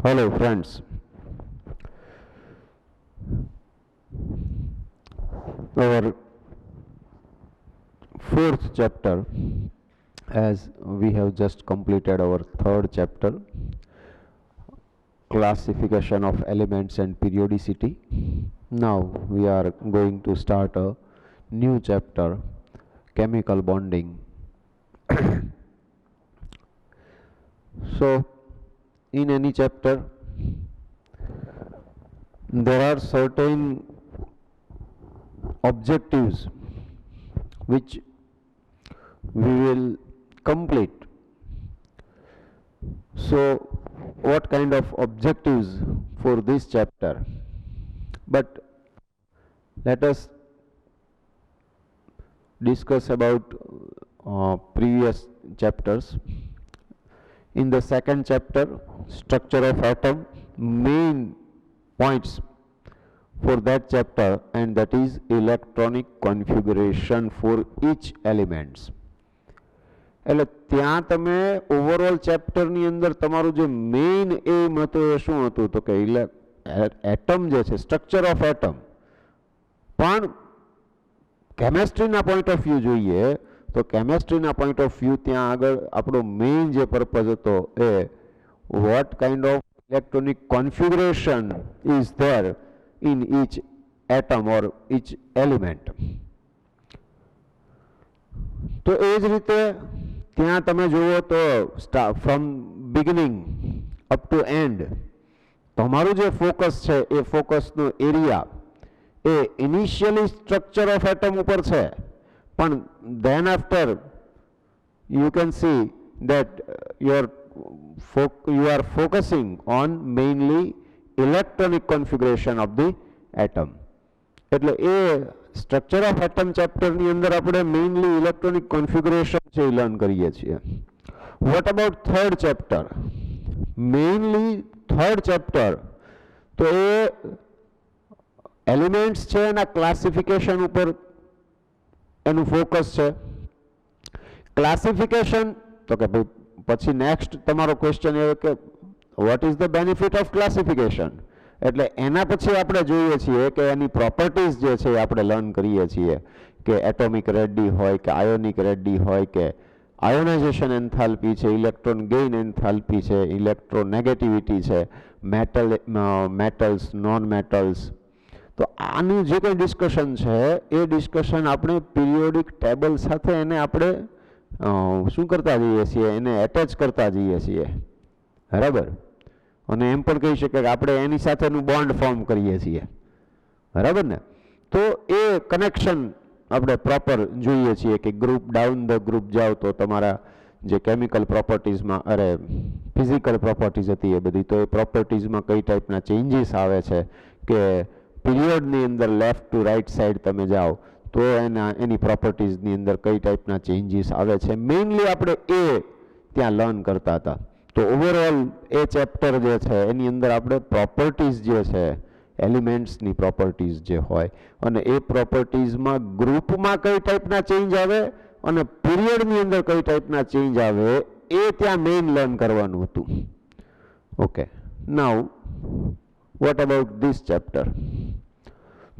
Hello friends, our fourth chapter, as we have just completed our third chapter, classification of elements and periodicity. Now we are going to start a new chapter, chemical bonding. So in any chapter there are certain objectives which we will complete. So what kind of objectives for this chapter? But let us discuss about previous chapters. In the second chapter, structure of atom, main points for that chapter, and that is electronic configuration for each elements. એટલે ત્યાં તમે overall ચેપ્ટરની અંદર તમારું જે main એમ હતો એ શું હતું તો કે એટમ જે છે સ્ટ્રક્ચર ઓફ એટમ, પણ કેમેસ્ટ્રીના પોઈન્ટ ઓફ વ્યૂ જોઈએ તો કેમેસ્ટ્રીના પોઈન્ટ ઓફ વ્યૂ ત્યાં આગળ આપણો મેઇન જે પર્પઝ હતો એ what kind of electronic configuration is there in each atom or each element. તો એ જ રીતે ત્યાં તમે જુઓ તો from beginning up to end તમારું જે ફોકસ છે એ ફોકસનો એરિયા એ ઇનિશિયલી સ્ટ્રક્ચર ઓફ એટમ ઉપર છે, પણ then after you can see that you are focusing on mainly electronic configuration of the atom. એટલે એ સ્ટ્રક્ચર ઓફ એટમ ચેપ્ટરની અંદર આપણે મેઇનલી ઇલેક્ટ્રોનિક કોન્ફિગરેશન છે એ લર્ન કરીએ છીએ. What about third chapter? Mainly third chapter તો એ એલિમેન્ટ્સ છે એના classification ઉપર એનું ફોકસ છે. ક્લાસિફિકેશન તો કે ભાઈ પછી નેક્સ્ટ તમારો ક્વેશ્ચન એ કે what is the benefit of classification, એટલે એના પછી આપણે જોઈએ છીએ કે એની પ્રોપર્ટીઝ જે છે આપણે લર્ન કરીએ છીએ કે એટોમિક રેડી હોય કે આયોનિક રેડી હોય કે આયોનાઇઝેશન એન્થાલ્પી છે, ઇલેક્ટ્રોન ગેઇન એન્થાલ્પી છે, ઇલેક્ટ્રોનેગેટિવિટી છે, મેટલ્સ નોન મેટલ્સ. તો આનું જે કંઈ ડિસ્કશન છે એ ડિસ્કશન આપણે પિરિયોડિક ટેબલ સાથે એને આપણે શું કરતા જઈએ છીએ, એને એટેચ કરતા જઈએ છીએ, બરાબર. અને એમ પણ કહી શકીએ કે આપણે એની સાથેનું બોન્ડ ફોર્મ કરીએ છીએ, બરાબર ને. તો એ કનેક્શન આપણે પ્રોપર જોઈએ છીએ કે ગ્રુપ ડાઉન ધ ગ્રુપ જાઓ તો તમારા જે કેમિકલ પ્રોપર્ટીઝમાં ફિઝિકલ પ્રોપર્ટીઝ હતી એ બધી, તો એ પ્રોપર્ટીઝમાં કઈ ટાઈપના ચેન્જીસ આવે છે કે પીરિયડની અંદર લેફ્ટ ટુ રાઇટ સાઈડ તમે જાઓ તો એની પ્રોપર્ટીઝની અંદર કઈ ટાઈપના ચેન્જીસ આવે છે, મેઇનલી આપણે એ ત્યાં લર્ન કરતા હતા. તો ઓવરઓલ એ ચેપ્ટર જે છે એની અંદર આપણે પ્રોપર્ટીઝ જે છે એલિમેન્ટ્સની પ્રોપર્ટીઝ જે હોય અને એ પ્રોપર્ટીઝમાં ગ્રુપમાં કઈ ટાઈપના ચેન્જ આવે અને પીરિયડની અંદર કઈ ટાઈપના ચેન્જ આવે એ ત્યાં મેઇન લર્ન કરવાનું હતું. Okay, now what about this chapter?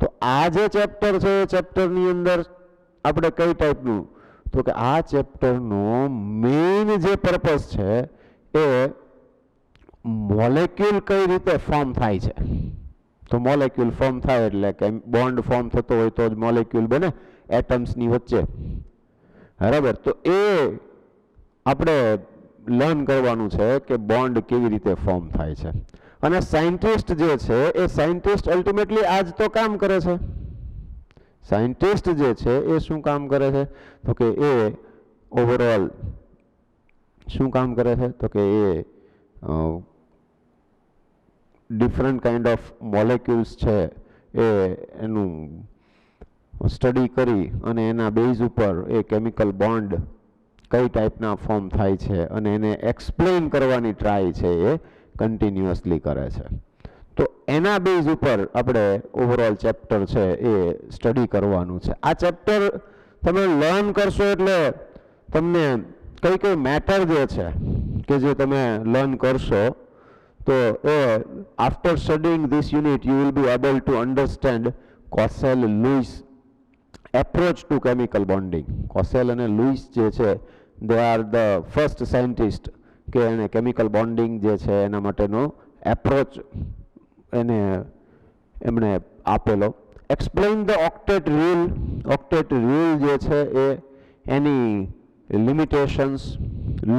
તો આ જે ચેપ્ટર છે એ ચેપ્ટરની અંદર આપણે કઈ ટાઈપનું તો કે આ ચેપ્ટરનો મેઇન જે પર્પઝ છે એ મોલેક્યુલ કઈ રીતે ફોર્મ થાય છે. તો મોલેક્યુલ ફોર્મ થાય એટલે કે બોન્ડ ફોર્મ થતો હોય તો જ મોલેક્યુલ બને એટમ્સની વચ્ચે, બરાબર. તો એ આપણે લર્ન કરવાનું છે કે બોન્ડ કેવી રીતે ફોર્મ થાય છે. અને સાયન્ટિસ્ટ જે છે એ સાયન્ટિસ્ટ અલ્ટિમેટલી આ જ તો કામ કરે છે. સાયન્ટિસ્ટ જે છે એ શું કામ કરે છે તો કે એ ઓવરઓલ શું કામ કરે છે તો કે એ ડિફરન્ટ કાઇન્ડ ઓફ મોલેક્યુલ્સ છે એ એનું સ્ટડી કરી અને એના બેઝ ઉપર એ કેમિકલ બોન્ડ કઈ ટાઈપના ફોર્મ થાય છે અને એને એક્સપ્લેન કરવાની ટ્રાય છે એ કન્ટિન્યુઅસલી કરે છે. તો એના બેઝ ઉપર આપણે ઓવરઓલ ચેપ્ટર છે એ સ્ટડી કરવાનું છે. આ ચેપ્ટર તમે લર્ન કરશો એટલે તમને કઈ કઈ મેટર જે છે કે જે તમે લર્ન કરશો તો after studying this unit you will be able to understand Kossel-Lewis approach to chemical bonding. Kossel અને લુઈસ જે છે they are the first scientist કે એને chemical bonding જે છે એના માટેનો approach એને એમણે આપેલો. Explain the octet rule. Octet rule જે છે એ એની limitations.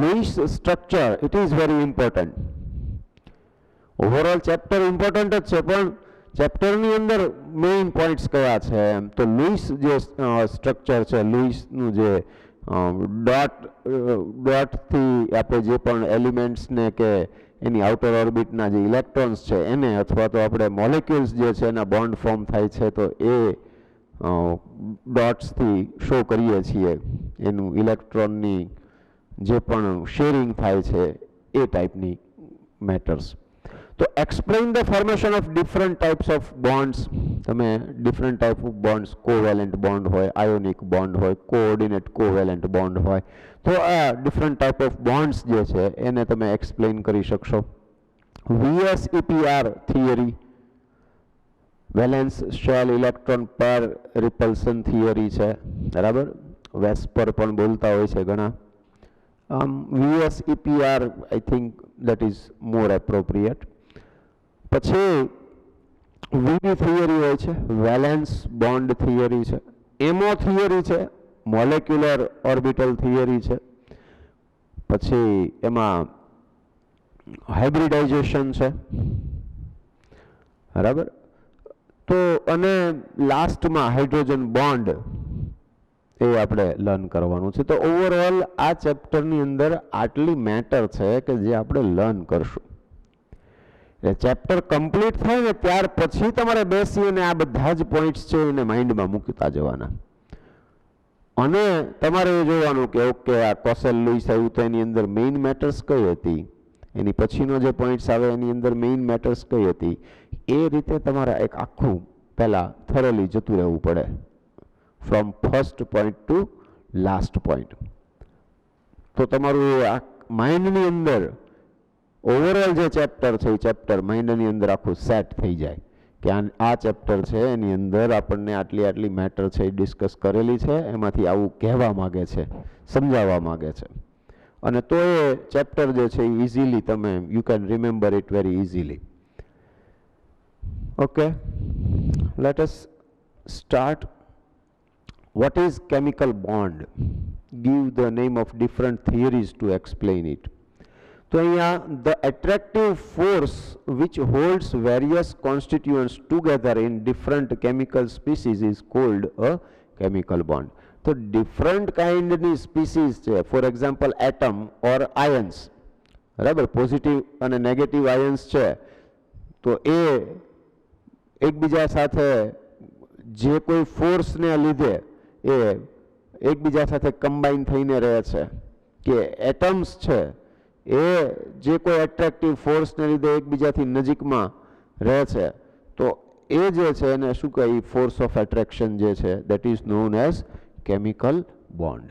Lewis structure, it is very important. Overall chapter important જ છે, પણ ચેપ્ટરની અંદર મેઇન પોઈન્ટ્સ કયા છે એમ તો લુઈસ જે સ્ટ્રક્ચર છે, લુઈસનું જે ડોટથી આપણે જે પણ એલિમેન્ટ્સને કે એની આઉટર ઓર્બિટના જે ઇલેક્ટ્રોન્સ છે એને અથવા તો આપણે મોલેક્યુલ્સ જે છે એના બોન્ડ ફોર્મ થાય છે તો એ ડોટ્સથી શો કરીએ છીએ એનું ઇલેક્ટ્રોનની જે પણ શેરિંગ થાય છે એ ટાઈપની મેટર્સ. તો explain the formation of different types of bonds. તમે different type of bonds, covalent bond હોય, આયોનિક બોન્ડ હોય, કોઓર્ડિનેટ કોવેલેન્ટ બોન્ડ હોય, તો આ ડિફરન્ટ ટાઈપ ઓફ બોન્ડ્સ જે છે એને તમે એક્સપ્લેન કરી શકશો. VSEPR theory, valence shell electron pair repulsion theory છે, બરાબર. વેસ્પર પણ બોલતા હોય છે ઘણા. VSEPR I think that is more appropriate. પછી VB થિયરી હોય છે, વેલેન્સ બોન્ડ થિયરી છે, એમઓ થિયરી છે, મોલેક્યુલર ઓર્બિટલ થિયરી છે, પછી એમાં હાઇબ્રિડાઇઝેશન છે, બરાબર. તો અને લાસ્ટમાં હાઇડ્રોજન બોન્ડ એ આપણે લર્ન કરવાનું છે. તો ઓવરઓલ આ ચેપ્ટરની અંદર આટલી મેટર છે કે જે આપણે લર્ન કરશું. ચેપ્ટર કમ્પ્લીટ થાય ને ત્યાર પછી તમારે બેસી અને આ બધા જ પોઈન્ટ્સ છે એને માઇન્ડમાં મૂકતા જવાના અને તમારે એ જોવાનું કે ઓકે આ કોસેલ-લુઈસ આવ્યું તો એની અંદર મેઇન મેટર્સ કઈ હતી, એની પછીનો જે પોઈન્ટ્સ આવે એની અંદર મેઇન મેટર્સ કઈ હતી, એ રીતે તમારે એક આખું પહેલાં થરોલી જતું રહેવું પડે from first point two last point. તો તમારું આ માઇન્ડની અંદર ઓવરઓલ જે ચેપ્ટર છે એ ચેપ્ટર માઇન્ડની અંદર આખું સેટ થઈ જાય કે આ ચેપ્ટર છે એની અંદર આપણને આટલી આટલી મેટર છે એ ડિસ્કસ કરેલી છે, એમાંથી આવું કહેવા માગે છે, સમજાવવા માગે છે. અને તો એ ચેપ્ટર જે છે એ ઇઝીલી તમે you can remember it very easily. Okay, let us start. What is chemical bond? Give the name of different theories to explain it. So here the attractive force which holds various constituents together in different chemical species is called a chemical bond. So different kind of species છે, for example atom or ions, બરાબર, positive અને negative ions છે તો એ એકબીજા સાથે જે કોઈ ફોર્સને લીધે એ એકબીજા સાથે કમ્બાઈન થઈને રહે છે કે એટમ્સ છે એ જે કોઈ એટ્રેક્ટિવ ફોર્સને લીધે એકબીજાથી નજીકમાં રહે છે તો એ જે છે એને શું કહે, ફોર્સ ઓફ એટ્રેક્શન જે છે that is known as chemical bond.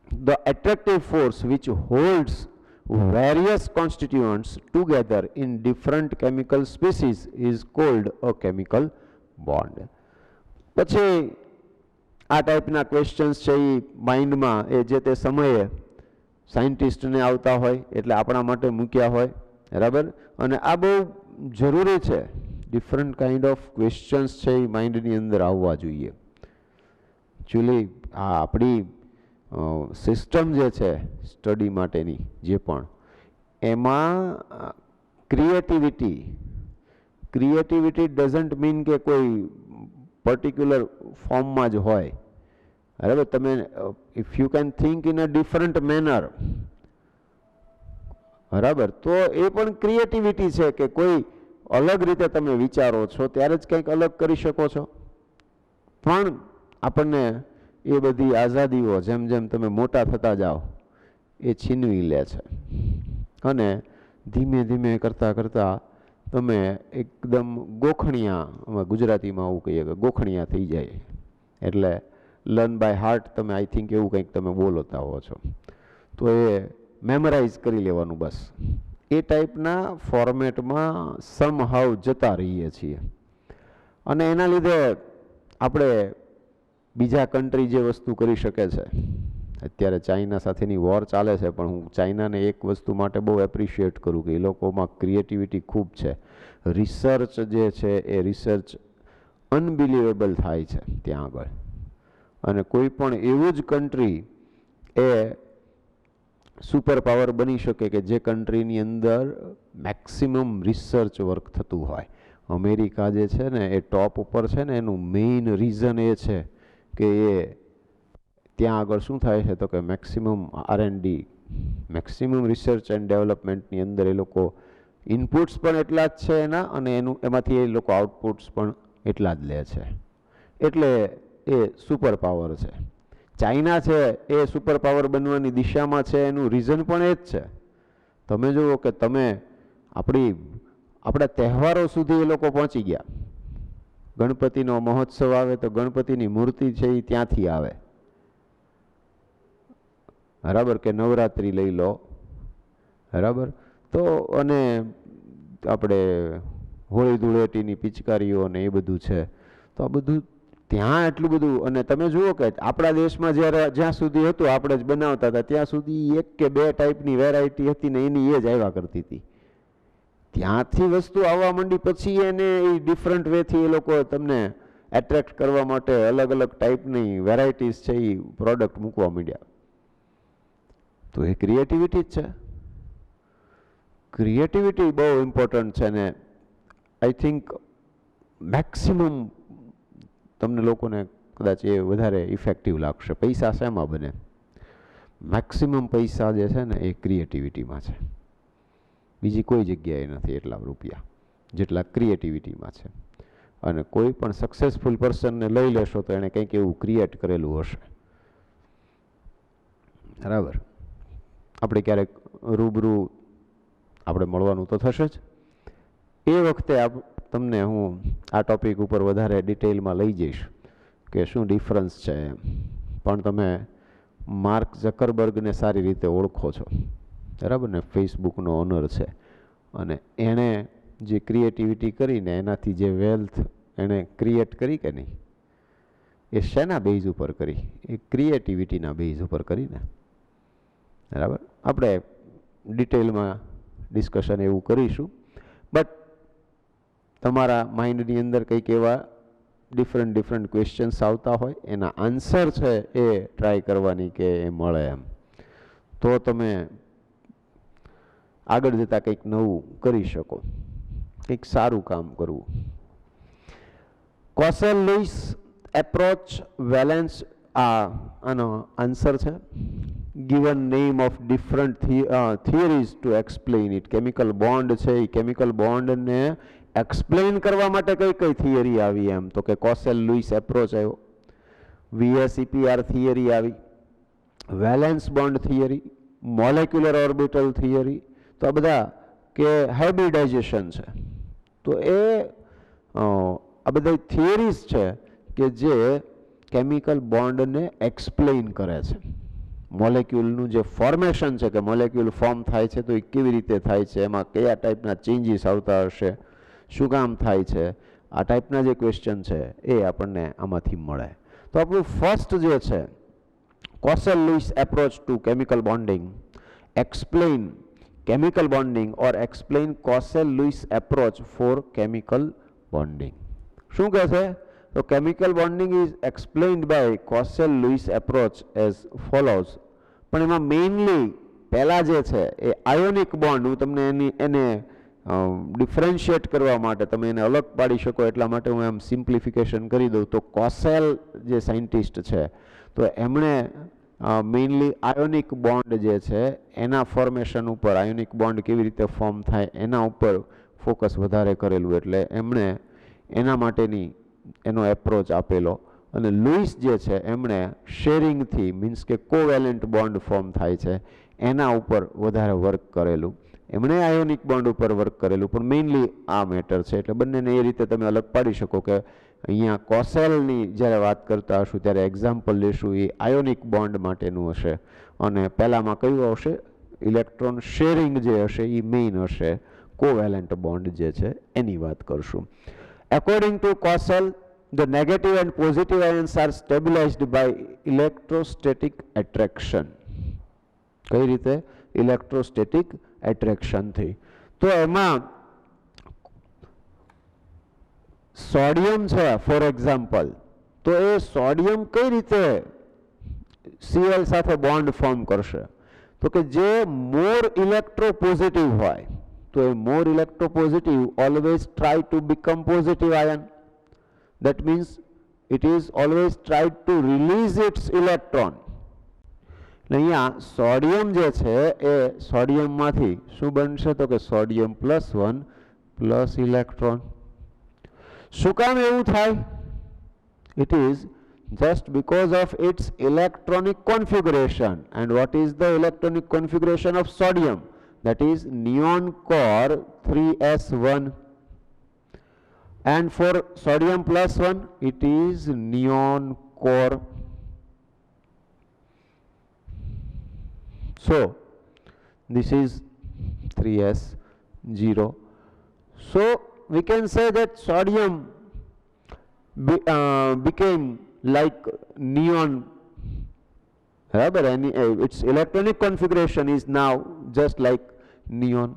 The attractive force which holds various constituents together in different chemical species is called a chemical bond. પછી આ ટાઈપના ક્વેશ્ચન્સ છે એ માઇન્ડમાં એ જે તે સમયે સાયન્ટિસ્ટને આવતા હોય એટલે આપણા માટે મૂક્યા હોય, બરાબર. અને આ બહુ જરૂરી છે, ડિફરન્ટ કાઇન્ડ ઓફ ક્વેશ્ચન્સ છે એ માઇન્ડની અંદર આવવા જોઈએ. એકચ્યુઅલી આ આપણી સિસ્ટમ જે છે સ્ટડી માટેની જે પણ એમાં ક્રિએટિવિટી ડઝન્ટ મીન કે કોઈ પર્ટિક્યુલર ફોર્મમાં જ હોય, બરાબર. તમે if you can think in a different manner, બરાબર, તો એ પણ ક્રિએટિવિટી છે કે કોઈ અલગ રીતે તમે વિચારો છો ત્યારે જ કંઈક અલગ કરી શકો છો. પણ આપણને એ બધી આઝાદીઓ જેમ જેમ તમે મોટા થતા જાઓ એ છીનવી લે છે અને ધીમે ધીમે કરતાં કરતાં તમે એકદમ ગોખણિયા, અમે ગુજરાતીમાં આવું કહીએ કે ગોખણિયા થઈ જાય. એટલે લર્ન બાય હાર્ટ તમે આઈ થિંક એવું કંઈક તમે બોલતા હો છો તો એ મેમરાઇઝ કરી લેવાનું બસ. એ એ ટાઈપના ફોર્મેટમાં સમહાવ જતા રહીએ છીએ અને એના લીધે આપણે બીજા કન્ટ્રી જે વસ્તુ કરી શકે છે, અત્યારે ચાઇના સાથેની વોર ચાલે છે, પણ હું ચાઇનાને એક વસ્તુ માટે બહુ એપ્રિશિએટ કરું કે એ લોકોમાં ક્રિએટિવિટી ખૂબ છે. રિસર્ચ જે છે એ રિસર્ચ અનબિલિવેબલ થાય છે ત્યાં આગળ. અને કોઈ પણ એવું જ કન્ટ્રી એ સુપર પાવર બની શકે કે જે કન્ટ્રીની અંદર મેક્સિમમ રિસર્ચ વર્ક થતું હોય. અમેરિકા જે છે ને એ ટોપ ઉપર છે ને, એનું મેઇન રીઝન એ છે કે એ ત્યાં આગળ શું થાય છે તો કે maximum R&D, maximum research and ડેવલપમેન્ટની અંદર એ લોકો ઇનપુટ્સ પણ એટલા જ છે એના, અને એમાંથી એ લોકો આઉટપુટ્સ પણ એટલા જ લે છે. એટલે એ સુપર પાવર છે. ચાઇના છે એ સુપર પાવર બનવાની દિશામાં છે, એનું રીઝન પણ એ જ છે. તમે જુઓ કે તમે આપણા તહેવારો સુધી એ લોકો પહોંચી ગયા. ગણપતિનો મહોત્સવ આવે તો ગણપતિની મૂર્તિ છે એ ત્યાંથી આવે, બરાબર, કે નવરાત્રિ લઈ લો, બરાબર. તો અને આપણે હોળી ધૂળેટીની પિચકારીઓ ને એ બધું છે, તો આ બધું ત્યાં એટલું બધું. અને તમે જુઓ કે આપણા દેશમાં જ્યાં સુધી હતું આપણે જ બનાવતા હતા, ત્યાં સુધી 1 કે 2 ટાઈપની વેરાયટી હતી ને એની એ જ આવ્યા કરતી હતી. ત્યાંથી વસ્તુ આવવા માંડી પછી એને એ ડિફરન્ટ વેથી એ લોકો તમને એટ્રેક્ટ કરવા માટે અલગ અલગ ટાઈપની વેરાયટીઝ છે એ પ્રોડક્ટ મૂકવા માંડ્યા. તો એ ક્રિએટિવિટી જ છે. ક્રિએટિવિટી બહુ ઇમ્પોર્ટન્ટ છે ને આઈ થિંક મેક્સિમમ તમને લોકોને કદાચ એ વધારે ઇફેક્ટિવ લાગશે. પૈસા શેમાં બને? મેક્સિમમ પૈસા જે છે ને એ ક્રિએટિવિટીમાં છે. બીજી કોઈ જગ્યાએ નથી એટલા રૂપિયા જેટલા ક્રિએટિવિટીમાં છે. અને કોઈ પણ સક્સેસફુલ પર્સનને લઈ લેશો તો એણે કંઈક એવું ક્રિએટ કરેલું હશે, બરાબર. આપણે ક્યારેક રૂબરૂ આપણે મળવાનું તો થશે જ. એ વખતે તમને હું આ ટોપિક ઉપર વધારે ડિટેલમાં લઈ જઈશ કે શું ડિફરન્સ છે એમ. પણ તમે માર્ક ઝકરબર્ગને સારી રીતે ઓળખો છો, બરાબર ને, ફેસબુકનો ઓનર છે. અને એણે જે ક્રિએટિવિટી કરીને એનાથી જે વેલ્થ એણે ક્રિએટ કરી કે નહીં, એ શેના બેઝ ઉપર કરી? એ ક્રિએટિવિટીના બેઝ ઉપર કરીને, બરાબર. આપણે ડિટેલમાં ડિસ્કશન એવું કરીશું, બટ તમારા માઇન્ડની અંદર કંઈક એવા ડિફરન્ટ ક્વેશ્ચન્સ આવતા હોય, એના આન્સર છે એ ટ્રાય કરવાની કે એ મળે એમ, તો તમે આગળ જતાં કંઈક નવું કરી શકો, કંઈક સારું કામ કરવું. કોસેલ-લુઈસ એપ્રોચ વેલેન્સ આનો આન્સર છે. given name of different theories to explain it. Chemical bond છે એ કેમિકલ બોન્ડને એક્સપ્લેન કરવા માટે કઈ થિયરી આવી એમ, તો કે કોસેલ-લુઈસ એપ્રોચ આવ્યો, VSEPR થિયરી આવી, valence bond theory, molecular orbital theory. તો આ બધા કે હાઇબ્રિડાઇઝેશન છે. તો આ બધા થિયરીઝ છે કે જે કેમિકલ બોન્ડને એક્સપ્લેન કરે છે. મોલેક્યુલનું જે ફોર્મેશન છે કે મોલેક્યુલ ફોર્મ થાય છે તો એ કેવી રીતે થાય છે, એમાં કયા ટાઈપના ચેન્જીસ આવતા હશે, શું કામ થાય છે, આ ટાઈપના જે ક્વેશ્ચન છે એ આપણને આમાંથી મળે. તો આપણું ફર્સ્ટ જે છે Kossel Lewis approach to chemical bonding, explain chemical bonding or explain Cossel-Lewis approach for chemical bonding. શું કહે છે? તો chemical bonding is explained by Cossel-Lewis approach as follows. પણ એમાં મેઇનલી પહેલા જે છે એ આયોનિક બોન્ડ, હું તમને એને ડિફરન્શિએટ કરવા માટે, તમે એને અલગ પાડી શકો એટલા માટે હું એમ સિમ્પ્લિફિકેશન કરી દઉં. તો કોસેલ જે સાયન્ટિસ્ટ છે તો એમણે મેઇનલી આયોનિક બોન્ડ જે છે એના ફોર્મેશન ઉપર, આયોનિક બોન્ડ કેવી રીતે ફોર્મ થાય એના ઉપર ફોકસ વધારે કરેલું, એટલે એમણે એના માટેની એનો એપ્રોચ આપેલો. અને લુઈસ જે છે એમણે શેરિંગથી, મીન્સ કે કોવેલેન્ટ બોન્ડ ફોર્મ થાય છે એના ઉપર વધારે વર્ક કરેલું. એમણે આયોનિક બોન્ડ ઉપર વર્ક કરેલું, પણ મેઇનલી આ મેટર છે. એટલે બંનેને એ રીતે તમે અલગ પાડી શકો કે અહીંયા કોસેલની જ્યારે વાત કરતા હશું ત્યારે એક્ઝામ્પલ લેશું એ આયોનિક બોન્ડ માટેનું હશે, અને પહેલામાં કયું આવશે? ઇલેક્ટ્રોન શેરિંગ જે હશે એ મેઇન હશે, કોવેલેન્ટ બોન્ડ જે છે એની વાત કરશું. According to Kossel, the negative and positive ions are stabilized by electrostatic attraction. કઈ રીતે? ઇલેક્ટ્રોસ્ટેટિક એટ્રેક્શનથી. તો એમાં સોડિયમ છે ફોર એક્ઝામ્પલ, તો એ સોડિયમ કઈ રીતે Cl સાથે બોન્ડ ફોર્મ કરશે? તો કે જે મોર ઇલેક્ટ્રોપોઝિટિવ હોય, તો એ more electropositive always try to become positive ion. That means it is always tried to release its electron. અહીંયા સોડિયમ જે છે એ સોડિયમમાંથી શું બનશે? તો કે સોડિયમ +1 પ્લસ ઇલેક્ટ્રોન. શું કામ એવું થાય? It is just because of its electronic configuration. And what is the electronic configuration of sodium? That is neon core 3s1. And for sodium +1 it is neon core. So this is 3s0. So we can say that sodium became like neon. Its electronic configuration is now just like neon.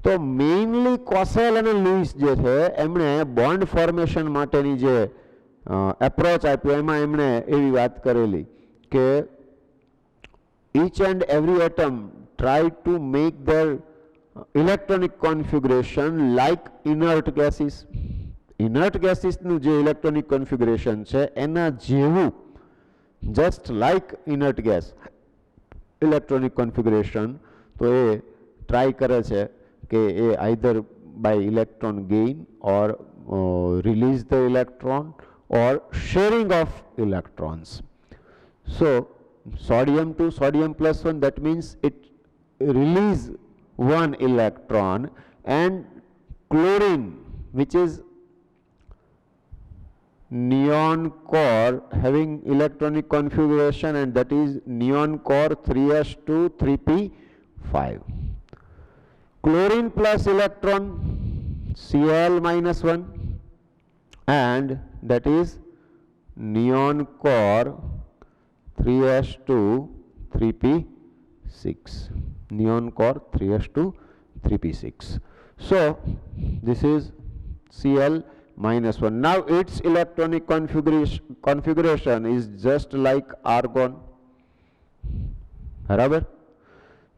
તો mainly Kossel અને Louis જે છે એમણે bond formation માટેની જે approach આપ્યો એમાં એમણે એવી વાત કરેલી કે each and every atom tried to make their electronic configuration like inert gases. Inert gases નું જે electronic configuration છે એના જેવું, just like inert gas electronic configuration, તો એ ટ્રાય કરે છે કે એ either by electron gain or release the electron or sharing of electrons. So sodium to sodium +1, that means it release one electron, and chlorine, which is neon core having electronic configuration, and that is neon core 3s2 3p5. Chlorine plus electron Cl -1, and that is neon core 3s2 3p6. Neon core 3s2 3p6. So this is Cl -1. Now its electronic configuration is just like argon. बराबर?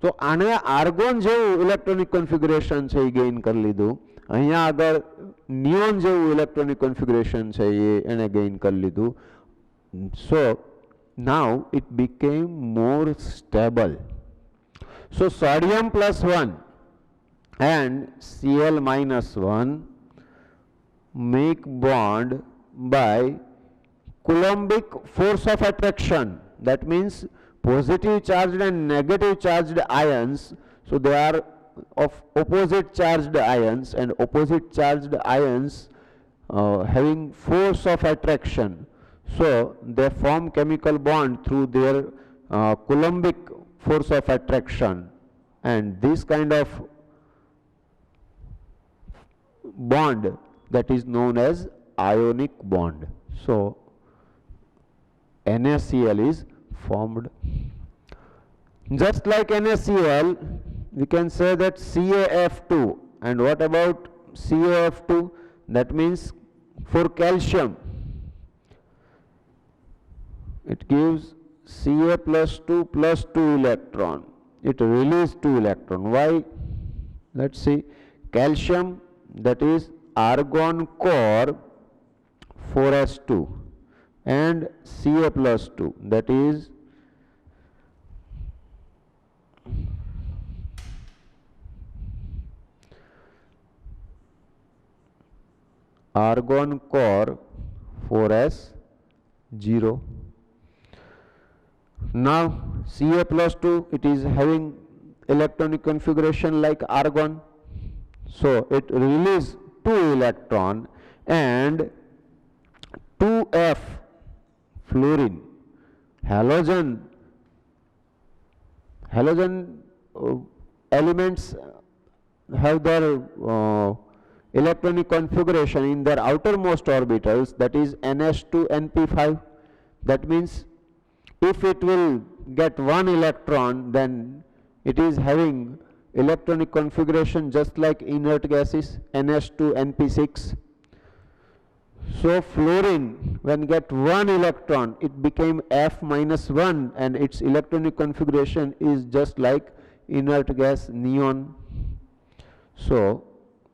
तो आने argon जेवू electronic configuration છે એ gain કરી લીધું. અહીંયા આગળ neon જેવું ઇલેક્ટ્રોનિક કન્ફિગરેશન છે એ એને ગેઇન કરી લીધું. So now it became more stable. So sodium +1 and Cl -1 make bond by Coulombic force of attraction. That means positive charged and negative charged ions, so they are of opposite charged ions, and opposite charged ions having force of attraction, so they form chemical bond through their Coulombic force of attraction, and this kind of bond that is known as ionic bond. So NaCl is formed. Just like NaCl, we can say that CaF2. And what about CaF2? That means for calcium, it gives Ca +2 electron. It releases 2 electron. Why? Let's see. Calcium, that is argon core 4s2, and Ca +2, that is argon core 4s0. Now Ca +2, it is having electronic configuration like argon, so it releases 2 electron, and 2f fluorine halogen Halogen elements have their electronic configuration in their outermost orbitals, that is ns2 np5. That means if it will get one electron, then it is having electronic configuration just like inert gases, ns2 np6. So fluorine, when get one electron, it became F minus 1, and its electronic configuration is just like inert gas neon. So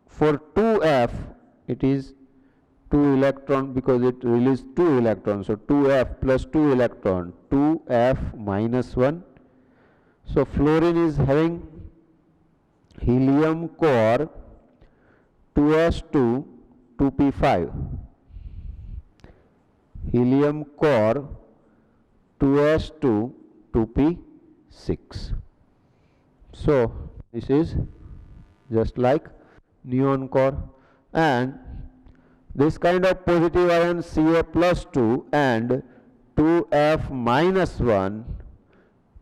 for 2F, it is 2 electron because it released 2 electrons. So 2F plus 2 electron, 2F minus 1. So fluorine is having helium core 2s2 2p5. Helium core 2s2 2p6. So this is just like neon core, and this kind of positive ion Ca plus 2 and 2F minus 1,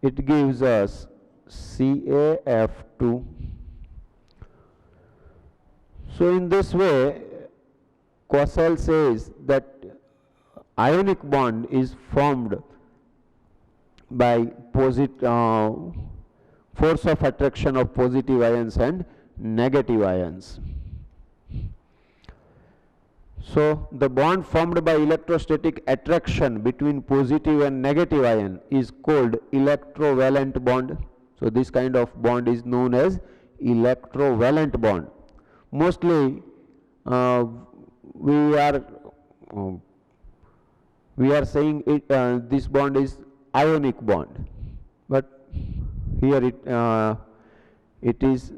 it gives us CaF2. So in this way, Quasel says that ionic bond is formed by force of attraction of positive ions and negative ions. So the bond formed by electrostatic attraction between positive and negative ion is called electrovalent bond. So this kind of bond is known as electrovalent bond. Mostly we are saying this bond is ionic bond, but here it is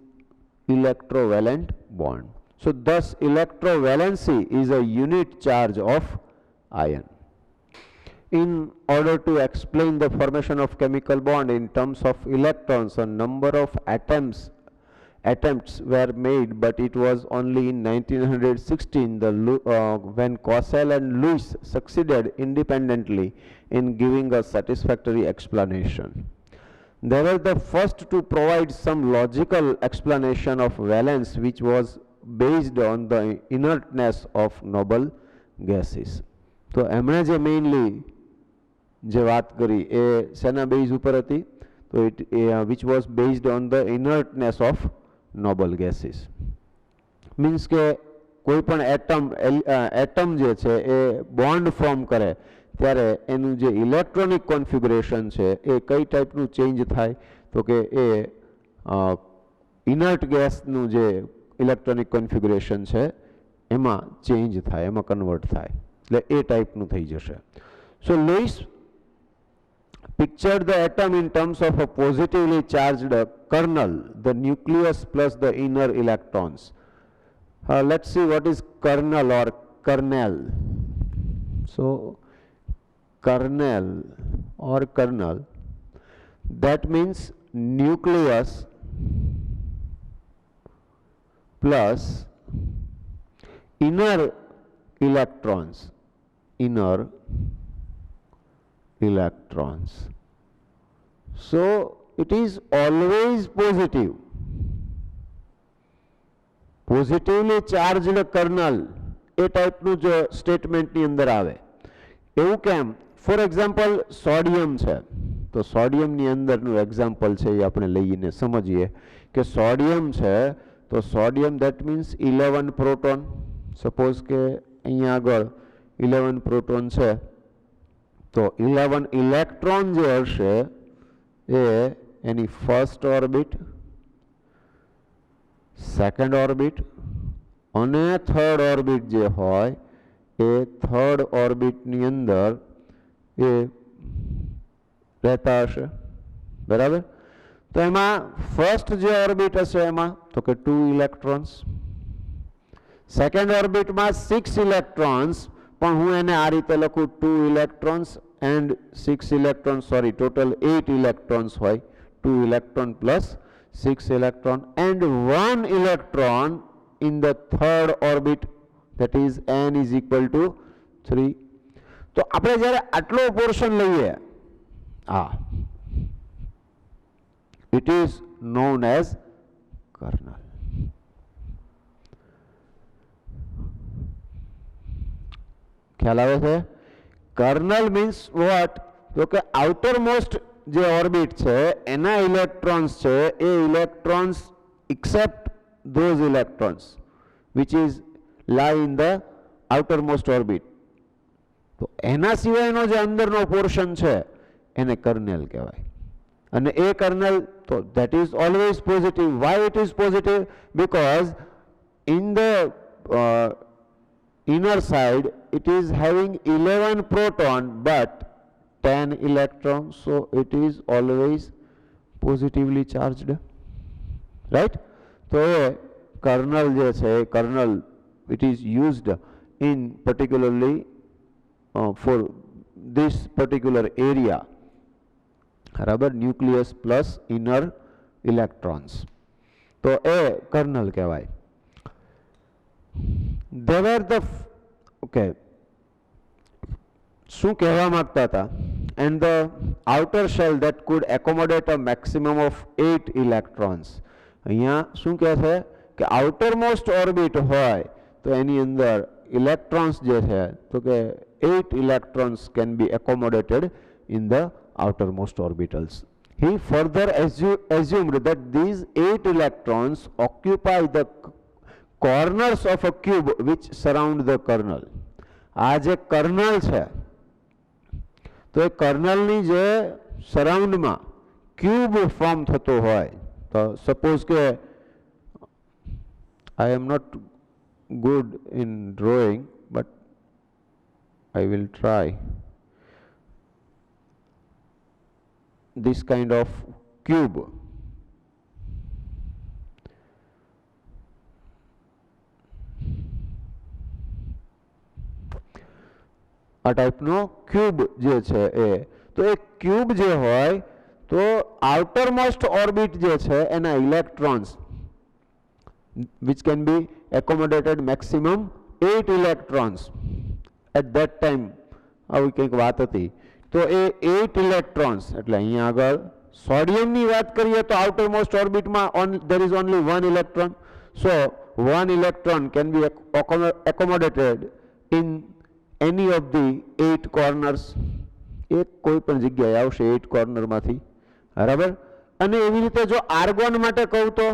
electrovalent bond. So thus electrovalency is a unit charge of ion. In order to explain the formation of chemical bond in terms of electrons, a number of attempts were made, but it was only in 1916 when Quasel and Lewis succeeded independently in giving a satisfactory explanation. They were the first to provide some logical explanation of valence, which was based on the inertness of noble gases. તો એમણે જે mainly જે વાત કરી એ શેના base ઉપર હતી? તો which was based on the inertness of noble gases. Means કે કોઈ પણ એટમ જે છે એ બોન્ડ ફોર્મ કરે ત્યારે એનું જે ઇલેક્ટ્રોનિક કોન્ફિગરેશન છે એ કઈ ટાઈપનું ચેન્જ થાય? તો કે એ ઇનર્ટ ગેસનું જે ઇલેક્ટ્રોનિક કોન્ફિગરેશન છે એમાં ચેન્જ થાય, એમાં કન્વર્ટ થાય, એટલે એ ટાઈપનું થઈ જશે. સો Lewis pictured the atom in terms of a positively charged kernel, the nucleus plus the inner electrons. Let's see what is kernel or kernel. So kernel or kernel, that means nucleus plus inner electrons. Inner electrons. So it is always positive. Positively charged kernel, એ ટાઈપનું જો સ્ટેટમેન્ટની અંદર આવે. એવું કેમ? For example sodium છે, તો સોડિયમની અંદરનું example છે એ આપણે લઈને સમજીએ કે સોડિયમ છે તો sodium that means 11 proton. Suppose કે અહીંયા આગળ 11 પ્રોટોન છે તો 11 ઇલેક્ટ્રોન જે હશે એ એની ફર્સ્ટ ઓર્બિટ, સેકન્ડ ઓર્બિટ અને થર્ડ ઓર્બિટ જે હોય એ થર્ડ ઓર્બિટની અંદર એ રહેતા હશે. બરાબર? તો એમાં ફર્સ્ટ જે ઓર્બિટ હશે એમાં તો કે 2 ઇલેક્ટ્રોન્સ, સેકન્ડ ઓર્બિટમાં 6 ઇલેક્ટ્રોન્સ, પણ હું એને આ રીતે લખું 2 electrons and 6 electron, sorry total 8 electrons હોય, 2 electron plus 6 electron and 1 electron in the third orbit, that is n is equal to 3. તો આપણે જ્યારે આટલો પોર્શન લઈએ, It is known as kernel. ખ્યાલ આવે છે? Kernel means what? તો કે આઉટરમોસ્ટ જે ઓર્બિટ છે એના ઇલેક્ટ્રોન્સ છે એ electrons except those electrons which is lie in the outermost orbit. તો એના સિવાયનો જે અંદરનો પોર્શન છે એને કર્નેલ કહેવાય. અને એ કર્નેલ તો that is always positive. Why it is positive? Because in the inner side it is having 11 proton but 10 electrons, so it is always positively charged, right? So kernel je છે kernel it is used in particularly for this particular area, બરાબર, nucleus plus inner electrons, તો એ kernel કહેવાય. They were the okay શું કહેવા માંગતા હતા? And the outer shell that could accommodate a maximum of 8 electrons. અહીંયા શું કહે છે કે આઉટરમોસ્ટ ઓર્બિટ હોય તો એની અંદર ઇલેક્ટ્રોન્સ જે છે તો કે 8 electrons can be accommodated in the outermost orbitals. He further assumed that these 8 electrons occupy the corners of a cube which surround the kernel. આ જે કર્નલ છે તો એ કર્નલની જે સરાઉન્ડમાં ક્યુબ ફોર્મ થતો હોય, તો સપોઝ કે I am not good in drawing but I will try. This kind of cube, આ ટાઈપનો ક્યુબ જે છે એ, તો એ ક્યુબ જે હોય તો આઉટરમોસ્ટ ઓર્બિટ જે છે એના electrons which can be accommodated maximum 8 electrons at that time, આવી કંઈક વાત હતી. તો એ 8 ઇલેક્ટ્રોન્સ એટલે અહીંયા આગળ સોડિયમની વાત કરીએ તો આઉટરમોસ્ટ ઓર્બિટમાં there is only 1 electron, so 1 electron can be accommodated in any of the 8 corners. એક કોઈ પણ જગ્યાએ આવશે 8 કોર્નરમાંથી, બરાબર. અને એવી રીતે જો આર્ગોન માટે કહું તો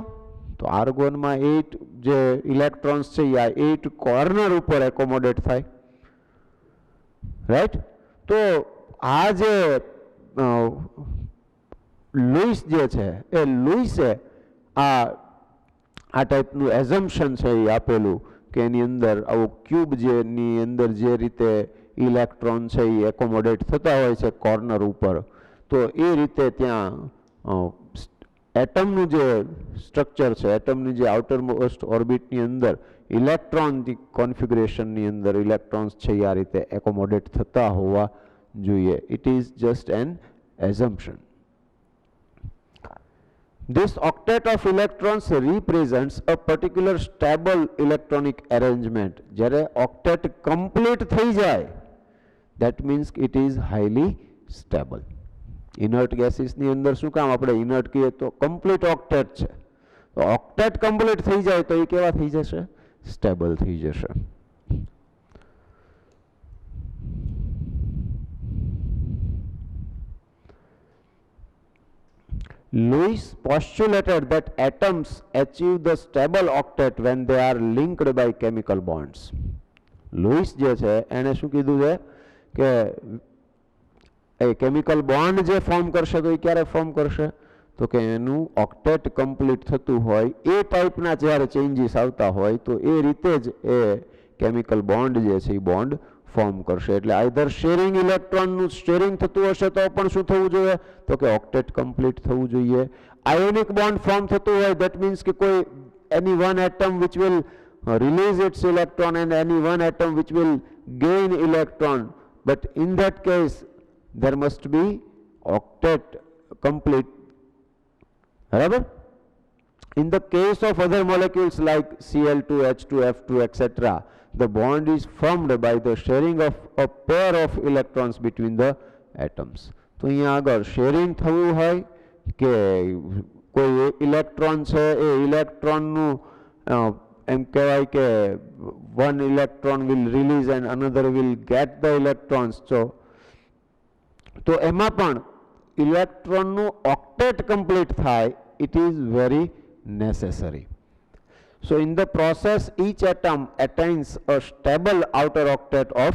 આર્ગોનમાં 8 જે ઇલેક્ટ્રોન્સ છે આ 8 કોર્નર ઉપર એકોમોડેટ થાય, રાઈટ. તો આ જે લુઈસ જે છે એ લુઈસે આ ટાઈપનું એઝમ્પશન છે એ આપેલું કે એની અંદર આવું ક્યુબ જેની અંદર જે રીતે ઇલેક્ટ્રોન છે એ એકોમોડેટ થતા હોય છે કોર્નર ઉપર, તો એ રીતે ત્યાં એટમનું જે સ્ટ્રક્ચર છે, એટમની જે આઉટરમોસ્ટ ઓર્બિટની અંદર ઇલેક્ટ્રોનની કોન્ફિગરેશનની અંદર ઇલેક્ટ્રોન્સ છે એ આ રીતે એકોમોડેટ થતા હોવા જોઈએ. It is just an assumption. This octet of electrons represents a particular stable electronic arrangement. જ્યારે octet complete થઈ જાય that means it is highly stable. Inert ગેસીસની અંદર શું કામ આપણે ઇનર્ટ કહીએ તો કમ્પ્લીટ ઓક્ટેટ છે, તો ઓક્ટેટ કમ્પ્લીટ થઈ જાય તો એ કેવા થઈ જશે? સ્ટેબલ થઈ જશે. Lewis postulated that atoms achieve the stable octet when they are linked by chemical bonds. Lewis જે છે એણે શું કીધું છે કે એ કેમિકલ બોન્ડ જે ફોર્મ કરશે તો એ ક્યારે ફોર્મ કરશે? તો કે એનું ઓક્ટેટ કમ્પ્લીટ થતું હોય એ ટાઈપના જ્યારે ચેન્જીસ આવતા હોય તો એ રીતે જ એ કેમિકલ બોન્ડ જે છે એ બોન્ડ ફોર્મ કરશે. એટલે આઈધર શેરિંગ ઇલેક્ટ્રોનનું શેરિંગ થતું હશે તો પણ શું થવું જોઈએ? તો કે ઓક્ટેટ કમ્પ્લીટ થવું જોઈએ. આયોનિક બોન્ડ ફોર્મ થતું હોય દેટ મીન્સ કે કોઈ એની one atom which will release its electron and any one atom which will gain electron, but in that case there must be octet complete, barabar. In the case of other molecules like Cl2, H2, F2, etc., the bond is formed by the sharing of a pair of electrons between the atoms. તો અહીંયા આગળ sharing થવું હોય કે કોઈ electron છે એ ઇલેક્ટ્રોનનું એમ કહેવાય કે one electron will release and another will get the electrons. તો એમાં પણ ઇલેક્ટ્રોનનું ઓક્ટેટ કમ્પ્લીટ થાય, it is very necessary. So in the process each atom attains a stable outer octet of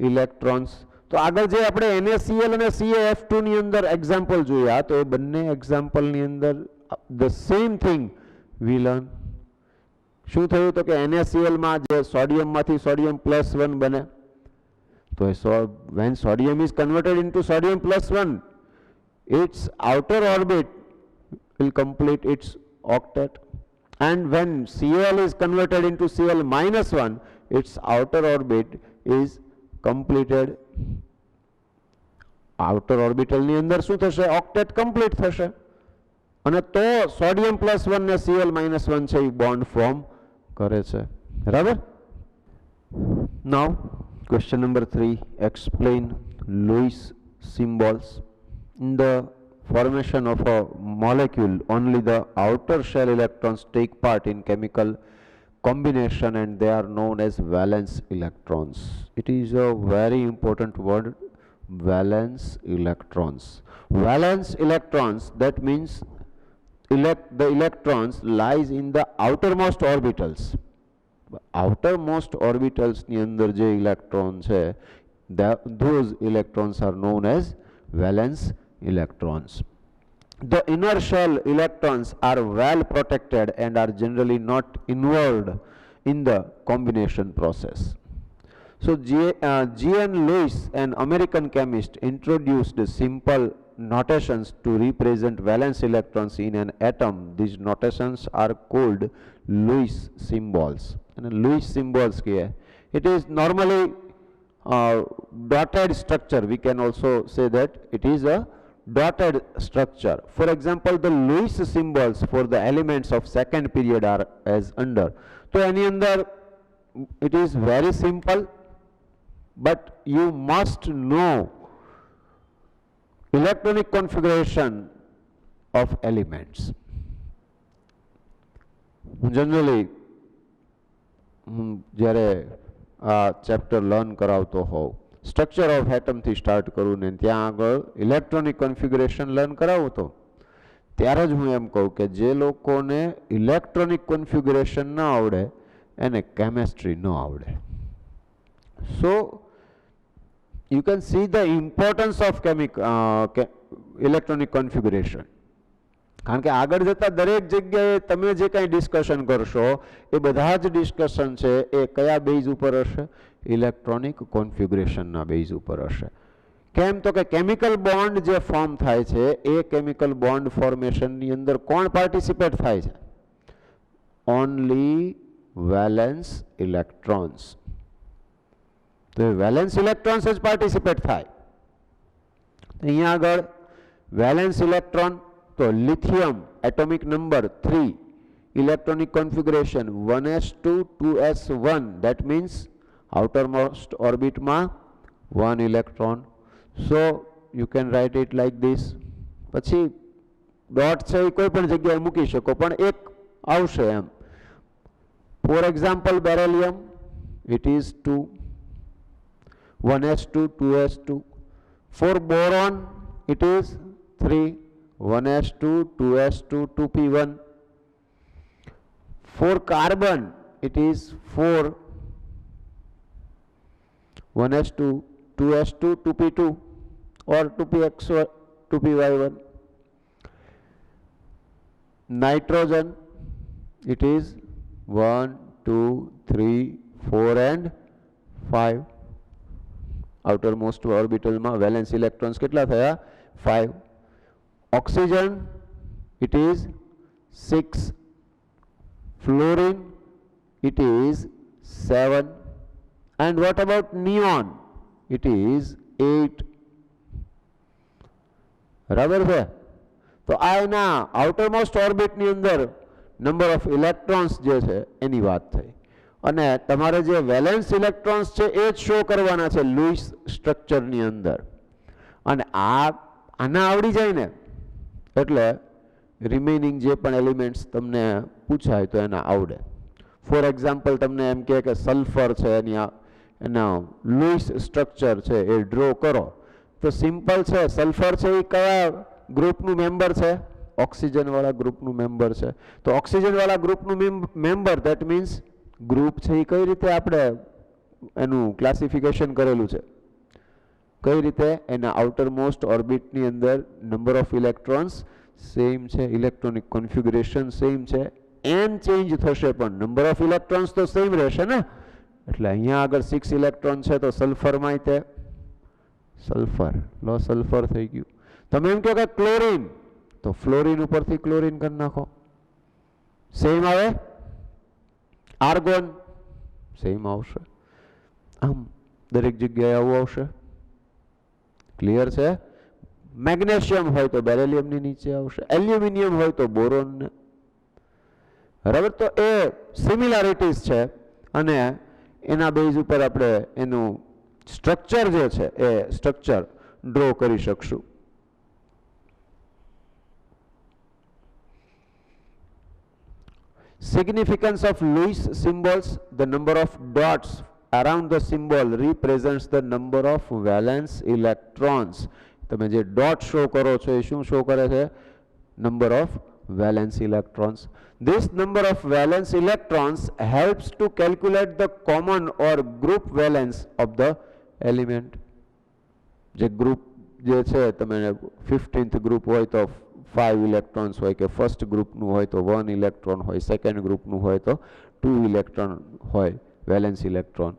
electrons. તો આગળ જે આપણે NaCl અને CaF2 ની અંદર એક્ઝામ્પલ જોયા, તો એ બંને એક્ઝામ્પલની અંદર the same thing we learn. શું થયું તો કે NaCl માં જે સોડિયમમાંથી સોડિયમ +1 બને, તો when sodium is converted into sodium +1, its outer orbit will complete its octet, and when Cl is converted into Cl-1, its outer orbit is completed. outer orbital ની અંદર શું થશે? octet complete થશે, અને તો સોડિયમ +1 ને Cl-1 છે a bond form કરે છે. બરાબર? Now question number 3, explain Lewis symbols. In the formation of a molecule, only the outer shell electrons take part in chemical combination and they are known as valence electrons. It is a very important word, valence electrons. Valence electrons, that means the electrons lies in the outermost orbitals. outermost orbitals ની અંદર જે electron છે, those electrons are known as valence electrons. The inner shell electrons are well protected and are generally not involved in the combination process. So G.N. Lewis, an American chemist, introduced simple notations to represent valence electrons in an atom. These notations are called Lewis symbols. And Lewis symbols here, it is normally dotted structure. We can also say that it is a dotted structure. For example, the Lewis symbols for the elements of second period are as under. So any under, it is very simple, but you must know electronic configuration of elements. Generally જ્યારે આ chapter learn કરાવતો હોઉં, structure of એટમથી start કરું ને ત્યાં આગળ electronic configuration learn કરાવતો, ત્યારે જ હું એમ કહું કે જે લોકોને ઇલેક્ટ્રોનિક કન્ફિગ્યુરેશન ન આવડે એને કેમેસ્ટ્રી ન આવડે. સો you can see the importance of electronic configuration. કારણ કે આગળ જતા દરેક જગ્યાએ તમે જે કાંઈ ડિસ્કશન કરશો એ બધા જ ડિસ્કશન છે એ કયા બેઝ ઉપર હશે? ઇલેક્ટ્રોનિક કોન્ફિગ્યુરેશનના બેઝ ઉપર હશે. કેમ? તો કે કેમિકલ બોન્ડ જે ફોર્મ થાય છે એ કેમિકલ બોન્ડ ફોર્મેશનની અંદર કોણ પાર્ટિસિપેટ થાય છે? Only valence electrons. તો વેલેન્સ ઇલેક્ટ્રોન્સ જ પાર્ટિસિપેટ થાય. અહીંયા આગળ વેલેન્સ ઇલેક્ટ્રોન, તો lithium atomic number 3, electronic configuration 1s2 2s1, that means outermost orbit માં 1 electron. So you can write it like this. પછી ડોટ છે એ કોઈ પણ જગ્યાએ મૂકી શકો, પણ એક આવશે એમ. For example beryllium, it is 2, 1s2 2s2. For boron it is 3, 1s2 2s2 2p1. For carbon it is 4, 1s2 2s2 2p2 or 2px1 2py1. Nitrogen it is 1 2 3 4 and 5. outermost orbital માં valence electrons કેટલા થયા? 5. Oxygen it is 6. Fluorine it is 7. And what about neon? It is 8. બરાબર છે? તો આ એના outermost orbit ની અંદર નંબર ઓફ ઇલેક્ટ્રોન્સ જે છે એની વાત થઈ. અને તમારે જે વેલેન્સ ઇલેક્ટ્રોન્સ છે એ જ શો કરવાના છે લુઈસ સ્ટ્રક્ચરની અંદર. અને આના આવડી જાય ને એટલે રિમેઇનિંગ જે પણ એલિમેન્ટ્સ તમને પૂછાય તો એને આવડે. ફોર એક્ઝામ્પલ તમને એમ કહે કે સલ્ફર છે એના લुईस સ્ટ્રક્ચર છે એ ડ્રો કરો તો સિમ્પલ છે. સલ્ફર છે એ કયા ગ્રુપનું મેમ્બર છે? ઓક્સિજનવાળા ગ્રુપનું મેમ્બર છે. તો ઓક્સિજનવાળા ગ્રુપનું મેમ્બર દેટ મીન્સ ગ્રુપ છે એ કઈ રીતે આપણે એનું ક્લાસિફિકેશન કરેલું છે? કઈ રીતે? એના આઉટર મોસ્ટ ઓર્બિટની અંદર નંબર ઓફ ઇલેક્ટ્રોન્સ સેમ છે, ઇલેક્ટ્રોનિક કોન્ફિગ્યુરેશન સેમ છે, n ચેન્જ થશે પણ નંબર ઓફ ઇલેક્ટ્રોન્સ તો સેમ રહેશે ને. એટલે અહીંયા આગળ 6 ઇલેક્ટ્રોન છે તો સલ્ફરમાં તે સલ્ફર લો સલ્ફર થઈ ગયું. તમે એમ કહો કે ક્લોરીન તો ફ્લોરીન ઉપરથી ક્લોરીન કરી નાખો, સેમ આવે. આર્ગોન સેમ આવશે. આમ દરેક જગ્યાએ આવું આવશે. ક્લિયર છે? મેગ્નેશિયમ હોય તો બેરિલિયમની નીચે આવશે, એલ્યુમિનિયમ હોય તો બોરોન. બરાબર? તો એ સિમિલારિટીઝ છે અને એના બેઝ ઉપર આપણે એનું સ્ટ્રક્ચર જે છે એ સ્ટ્રક્ચર ડ્રો કરી શકશું. Significance of Lewis symbols: the number of dots around the symbol represents the number of valence electrons. તમે જે ડોટ શો કરો છો એ શું શો કરે છે? Number of valence electrons. This number of valence electrons helps to calculate the common or group valence of the element. જે group જે છે તમે 15th ગ્રુપ હોય તો 5 ઇલેક્ટ્રોન્સ હોય કે ફર્સ્ટ ગ્રુપનું હોય તો 1 ઇલેક્ટ્રોન હોય, સેકન્ડ ગ્રુપનું હોય તો 2 ઇલેક્ટ્રોન હોય valence electron.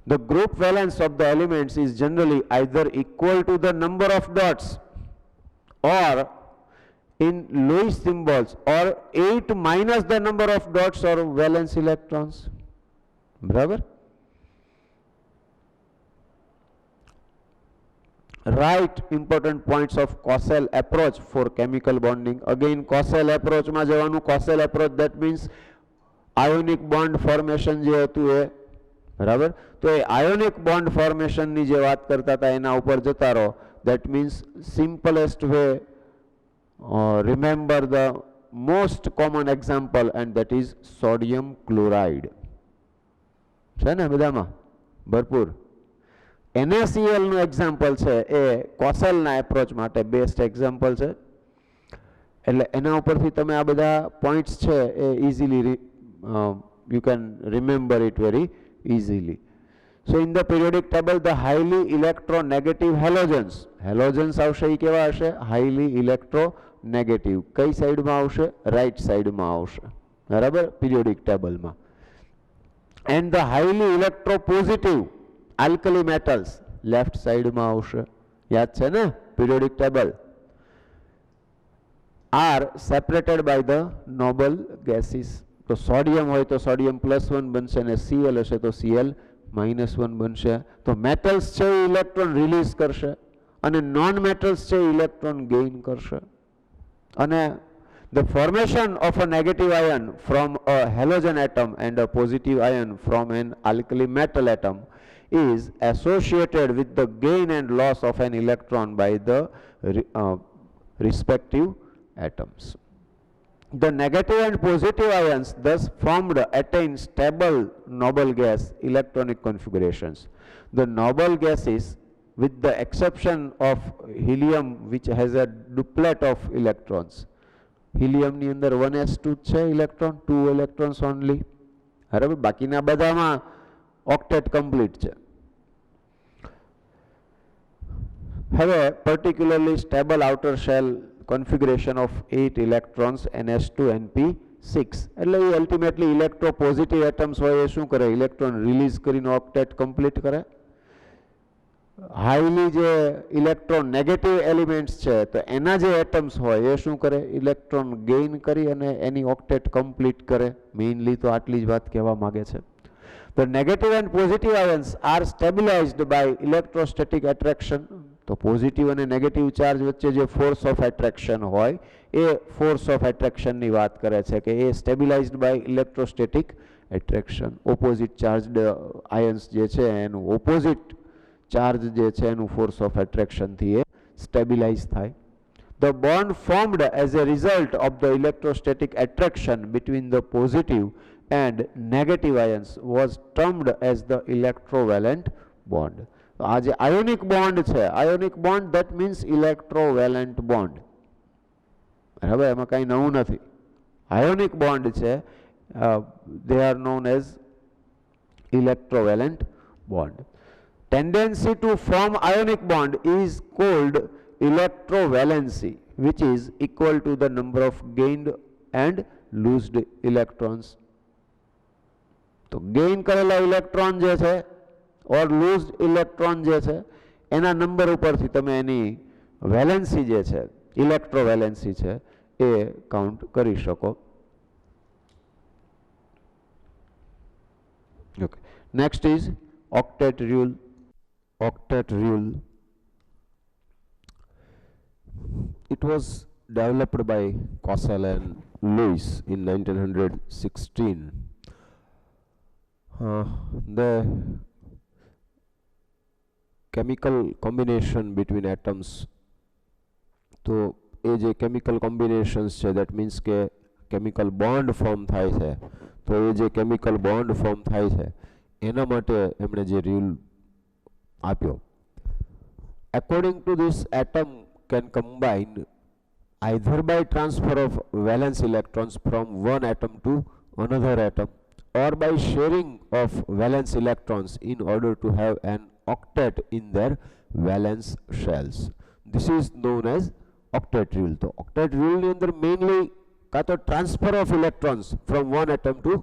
The group valence of the elements is generally either equal to the number of dots or in Lewis symbols or 8 minus the number of dots or valence electrons. બરાબર? Write important points of Cosell approach for chemical bonding. Again Cosell approach માં જવાનું. Cosell approach that means ionic bond formation જે હતું એ. બરાબર? તો એ ionic bond formation ની જે વાત કરતા હતા એના ઉપર જતા રહો. That means simplest way remember the most common example and that is sodium chloride. છે ને બધામાં ભરપૂર. NaCl નું એક્ઝામ્પલ છે એ કોસેલના એપ્રોચ માટે બેસ્ટ એક્ઝામ્પલ છે. એટલે એના ઉપરથી તમે આ બધા પોઈન્ટ્સ છે એ easily you can remember it very easily. So in the periodic table the highly electronegative halogens આવશે એ કેવા હશે? highly electronegative. કઈ સાઈડમાં આવશે? રાઈટ સાઈડમાં આવશે. બરાબર? periodic ટેબલમાં. and the highly electropositive alkali metals left સાઈડમાં આવશે. યાદ છે ને? periodic table are separated by the noble gases. તો સોડિયમ હોય તો સોડિયમ +1 બનશે અને Cl હશે તો Cl -1 બનશે. તો મેટલ્સ છે એ ઇલેક્ટ્રોન રિલીઝ કરશે અને નોન મેટલ્સ છે એ ઇલેક્ટ્રોન ગેઇન કરશે. અને the formation of a negative ion from a halogen atom and a positive ion from an alkali metal atom is associated with the gain and loss of an electron by the respective atoms. The negative and positive ions thus formed attain stable noble gas electronic configurations. The noble gases, with the exception of helium which has a duplet of electrons. Helium ની અંદર 1s2 છે electron, 2 electrons only. બરાબર? બાકીના બધામાં octet complete છે. હવે particularly stable outer shell configuration of 8 electrons NS2 NP6 એટલે એ ultimately ઇલેક્ટ્રોપોઝિટિવ atoms હોય એ શું કરે? ઇલેક્ટ્રોન રિલીઝ કરીને ઓક્ટેટ કમ્પ્લીટ કરે. હાઈલી જે ઇલેક્ટ્રોન નેગેટિવ એલિમેન્ટ્સ છે તો એના જે એટમ્સ હોય એ શું કરે? ઇલેક્ટ્રોન ગેઇન કરી અને એની ઓક્ટેટ કમ્પ્લીટ કરે. મેઇનલી તો આટલી જ વાત કહેવા માંગે છે. The negative and positive ions are stabilized by electrostatic attraction. તો પોઝિટિવ અને નેગેટિવ ચાર્જ વચ્ચે જે ફોર્સ ઓફ એટ્રેક્શન હોય એ ફોર્સ ઓફ એટ્રેક્શનની વાત કરે છે કે એ stabilized by electrostatic attraction. Opposite charged ions જે છે એનું ઓપોઝિટ ચાર્જ જે છે એનું ફોર્સ ઓફ એટ્રેક્શનથી એ સ્ટેબિલાઇઝ થાય. The bond formed as a result of the electrostatic attraction between the positive and negative ions was termed as the electrovalent bond. આ જે ionic bond છે, ionic bond that means electrovalent bond. બરાબર, એમાં કાંઈ નવું નથી. Ionic bond છે, they are known as electrovalent bond. Tendency to form ionic bond is called electrovalency, which is equal to the number of gained and loosed electrons. तो gain करेला electron जे छे और लूज्ड इलेक्ट्रॉन जे छे एना नंबर उपरथी तमे any valency जे छे इलेक्ट्रोवेलेंसी छे ए count करी शको. Okay. Next is octet rule. Octet rule. It was developed by Cossel and Lewis in 1916. The chemical combination between atoms, तो એ જે chemical combinations છે that means કે chemical bond form થાય છે, તો એ જે chemical bond form થાય છે એના માટે એમણે જે rule આપ્યો. According to this, atom can combine either by transfer of valence electrons from one atom to another atom or by sharing of valence electrons in order to have an octet in their valence shells. This is known as octet rule. तो octet rule ની અંદર mainly કાં તો transfer of electrons from one atom to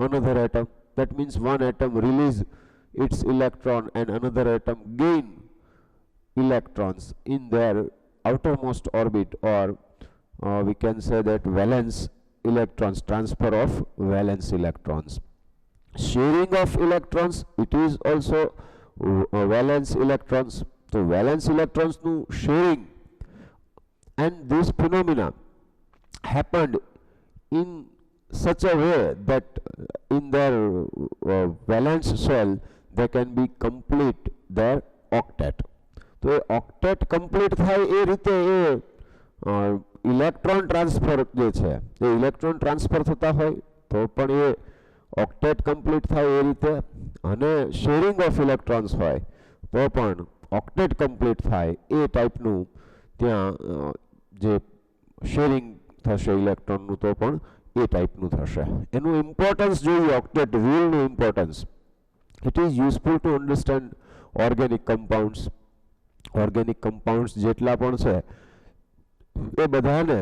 another atom. That means one atom release its electron and another atom gain electrons in their outermost orbit, or we can say that valence electrons, transfer of valence electrons. Sharing of electrons, it is also valence electrons. So valence electrons nu sharing, and this phenomena happened in such a way that in their valence shell they can be complete their octet. तो octet complete થાય એ રીતે એ electron transfer જે છે એ electron transfer થતા હોય તો પણ એ octet complete થાય એ રીતે, અને શેરિંગ ઓફ ઇલેક્ટ્રોન્સ હોય તો પણ octet complete થાય એ ટાઈપનું ત્યાં જે શેરિંગ થશે ઇલેક્ટ્રોનનું તો પણ એ ટાઈપનું થશે. એનું ઇમ્પોર્ટન્સ જોઈએ octet રૂલનું importance. It is useful to understand organic compounds. Organic compounds જેટલા પણ છે એ બધાને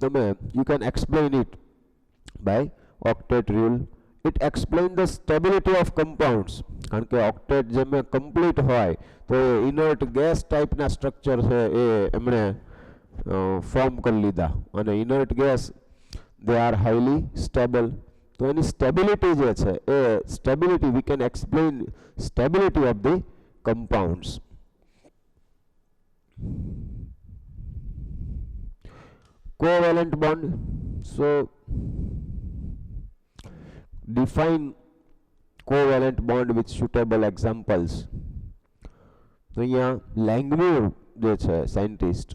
તમે you can explain it by octet rule. It explains the stability of compounds, કારણ કે octet જેમ કમ્પ્લીટ હોય તો એ ઇનર્ટ ગેસ ટાઈપના સ્ટ્રક્ચર છે એ એમણે ફોર્મ કરી લીધા, અને inert gas they are highly stable. તો એની સ્ટેબિલિટી જે છે એ stability we can explain stability of the compounds. Covalent bond. So define covalent bond with suitable examples. તો અહીંયા Langmuir જે છે scientist,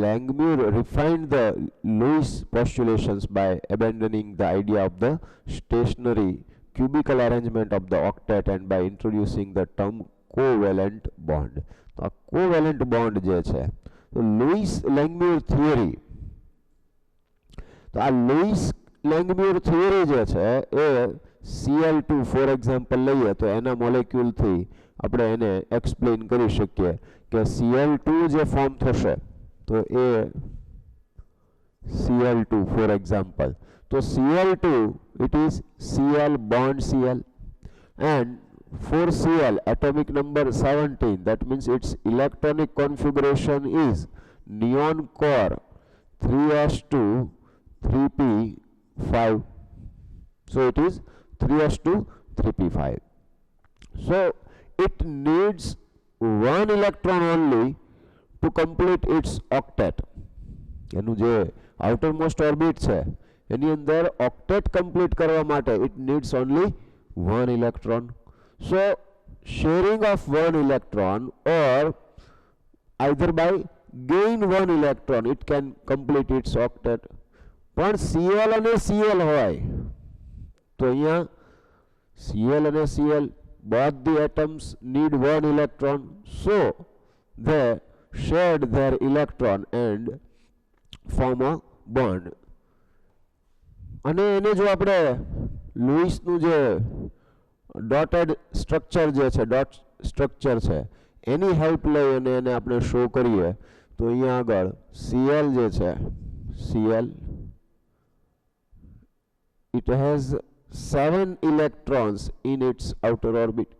Langmuir refined the Lewis postulations by abandoning the idea of the stationary cubical arrangement of the octet and by introducing the term covalent bond. તો આ covalent bond જે છે તો Lewis Langmuir theory, તો આ Lewis Langmuir theory જે છે એ Cl2 for example લઈએ તો એના મોલેક્યુલથી આપણે એને એક્સપ્લેન કરી શકીએ કે Cl2 જે ફોર્મ થશે તો એ Cl2 ફોર એક્ઝામ્પલ. તો Cl2 it is Cl bond Cl, and for Cl atomic number 17, that means its electronic configuration is neon core 3s2 3p5. So it is 3s2 3p5. So it needs one electron only to complete its octet. એનું જે outermost orbit છે એની અંદર octet complete કરવા માટે it needs only one electron. So sharing of one electron or either by gain one electron, it can complete its octet. પણ Cl અને Cl હોય તો અહીંયા Cl અને Cl, both the atoms need one electron, so they shared their electron and form a bond. અને એને જો આપણે લુઈસનું જે ડોટેડ સ્ટ્રક્ચર જે છે, ડોટ સ્ટ્રક્ચર છે, એની હેલ્પ લઈ અને એને આપણે શો કરીએ તો અહીંયા આગળ Cl જે છે, Cl it has 7 electrons in its outer orbit.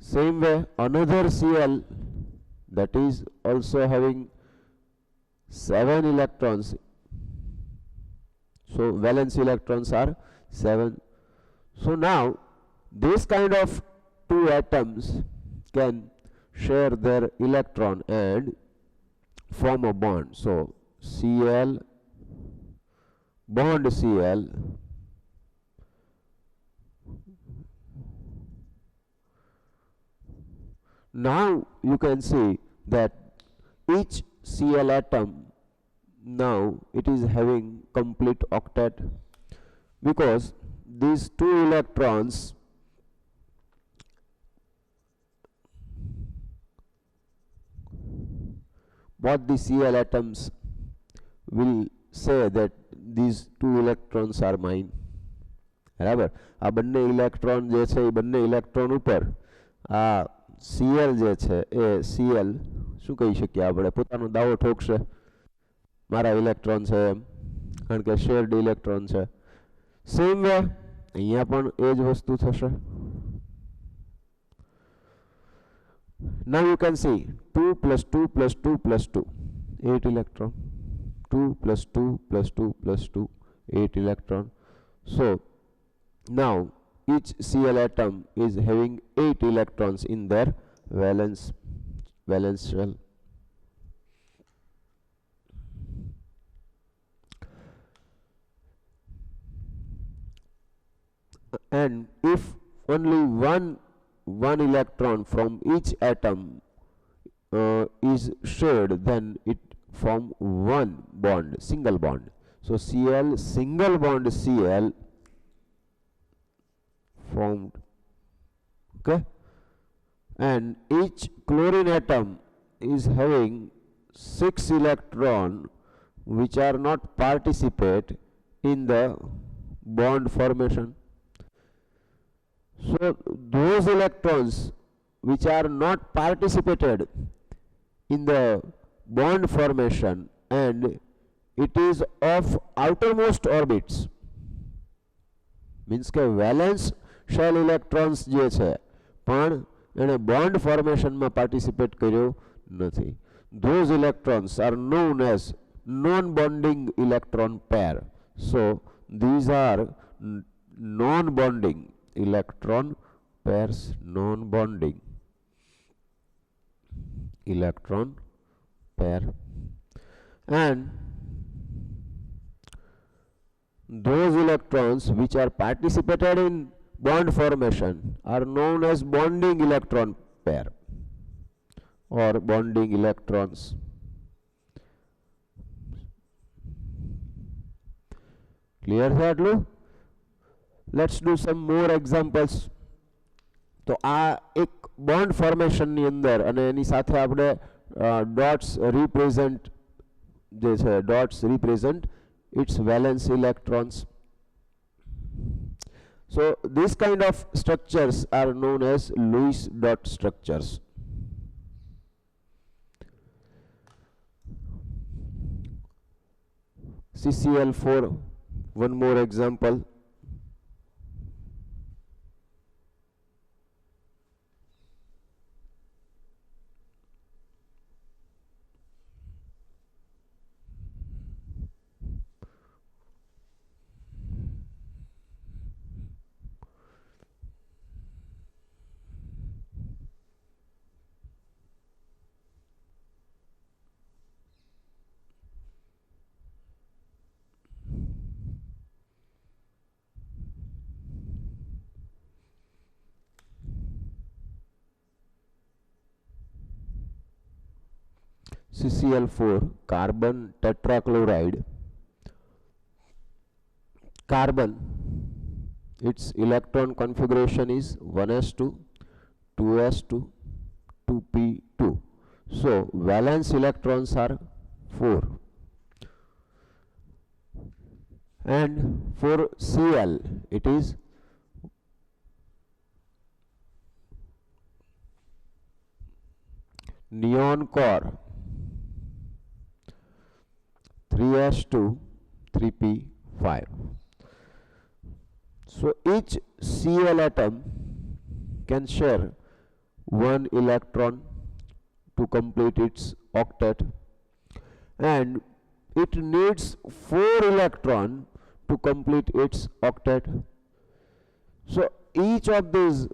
Same way another Cl that is also having 7 electrons, so valence electrons are 7. So now this kind of two atoms can share their electron and form a bond. So Cl bond Cl, now you can see that each Cl atom now it is having complete octet, because these two electrons both the Cl atoms will say that these two electrons are mine. બરાબર, આ બંને electron જે છે એ બંને electron ઉપર આ Cl જે છે એ Cl શું કહી શકીએ આપણે, પોતાનો દાવો ઠોકશે મારા ઇલેક્ટ્રોન છે એમ, કારણ કે શેર્ડ ઇલેક્ટ્રોન છે. સેમ વે અહીંયા પણ એ જ વસ્તુ થશે. Now you can see 2 plus 2 plus 2 plus 2, 8 electron. 2 plus 2 plus 2 plus 2, 8 electron. So now each Cl atom is having 8 electrons in their valence shell. And if only one electron from each atom is shared, then it form one bond, single bond. So Cl single bond Cl formed. Okay, and each chlorine atom is having 6 electron which are not participate in the bond formation. So those electrons which are not participated in the bond formation and it is of outermost orbits, means કે valence shell electrons જે છે પણ એને bond formation માં participate કર્યો નથી. Those electrons are known as non-bonding electron pair. So these are non-bonding electron pairs, non-bonding electron pair, and those electrons which are participated in bond formation are known as bonding electron pair or bonding electrons. Clear છે આટલું? Let's do some more examples. તો આ એક bond ફોર્મેશનની અંદર અને એની સાથે આપણે dots represent જે છે, dots represent its valence electrons. So this kind of structures are known as Lewis dot structures. CCl4, one more example. CCl4 carbon tetrachloride. Carbon, its electron configuration is 1s2, 2s2, 2p2. So valence electrons are 4. And for Cl it is neon core 3s2, 3p5. So each Cl atom can share one electron to complete its octet, and it needs 4 electrons to complete its octet. So each of these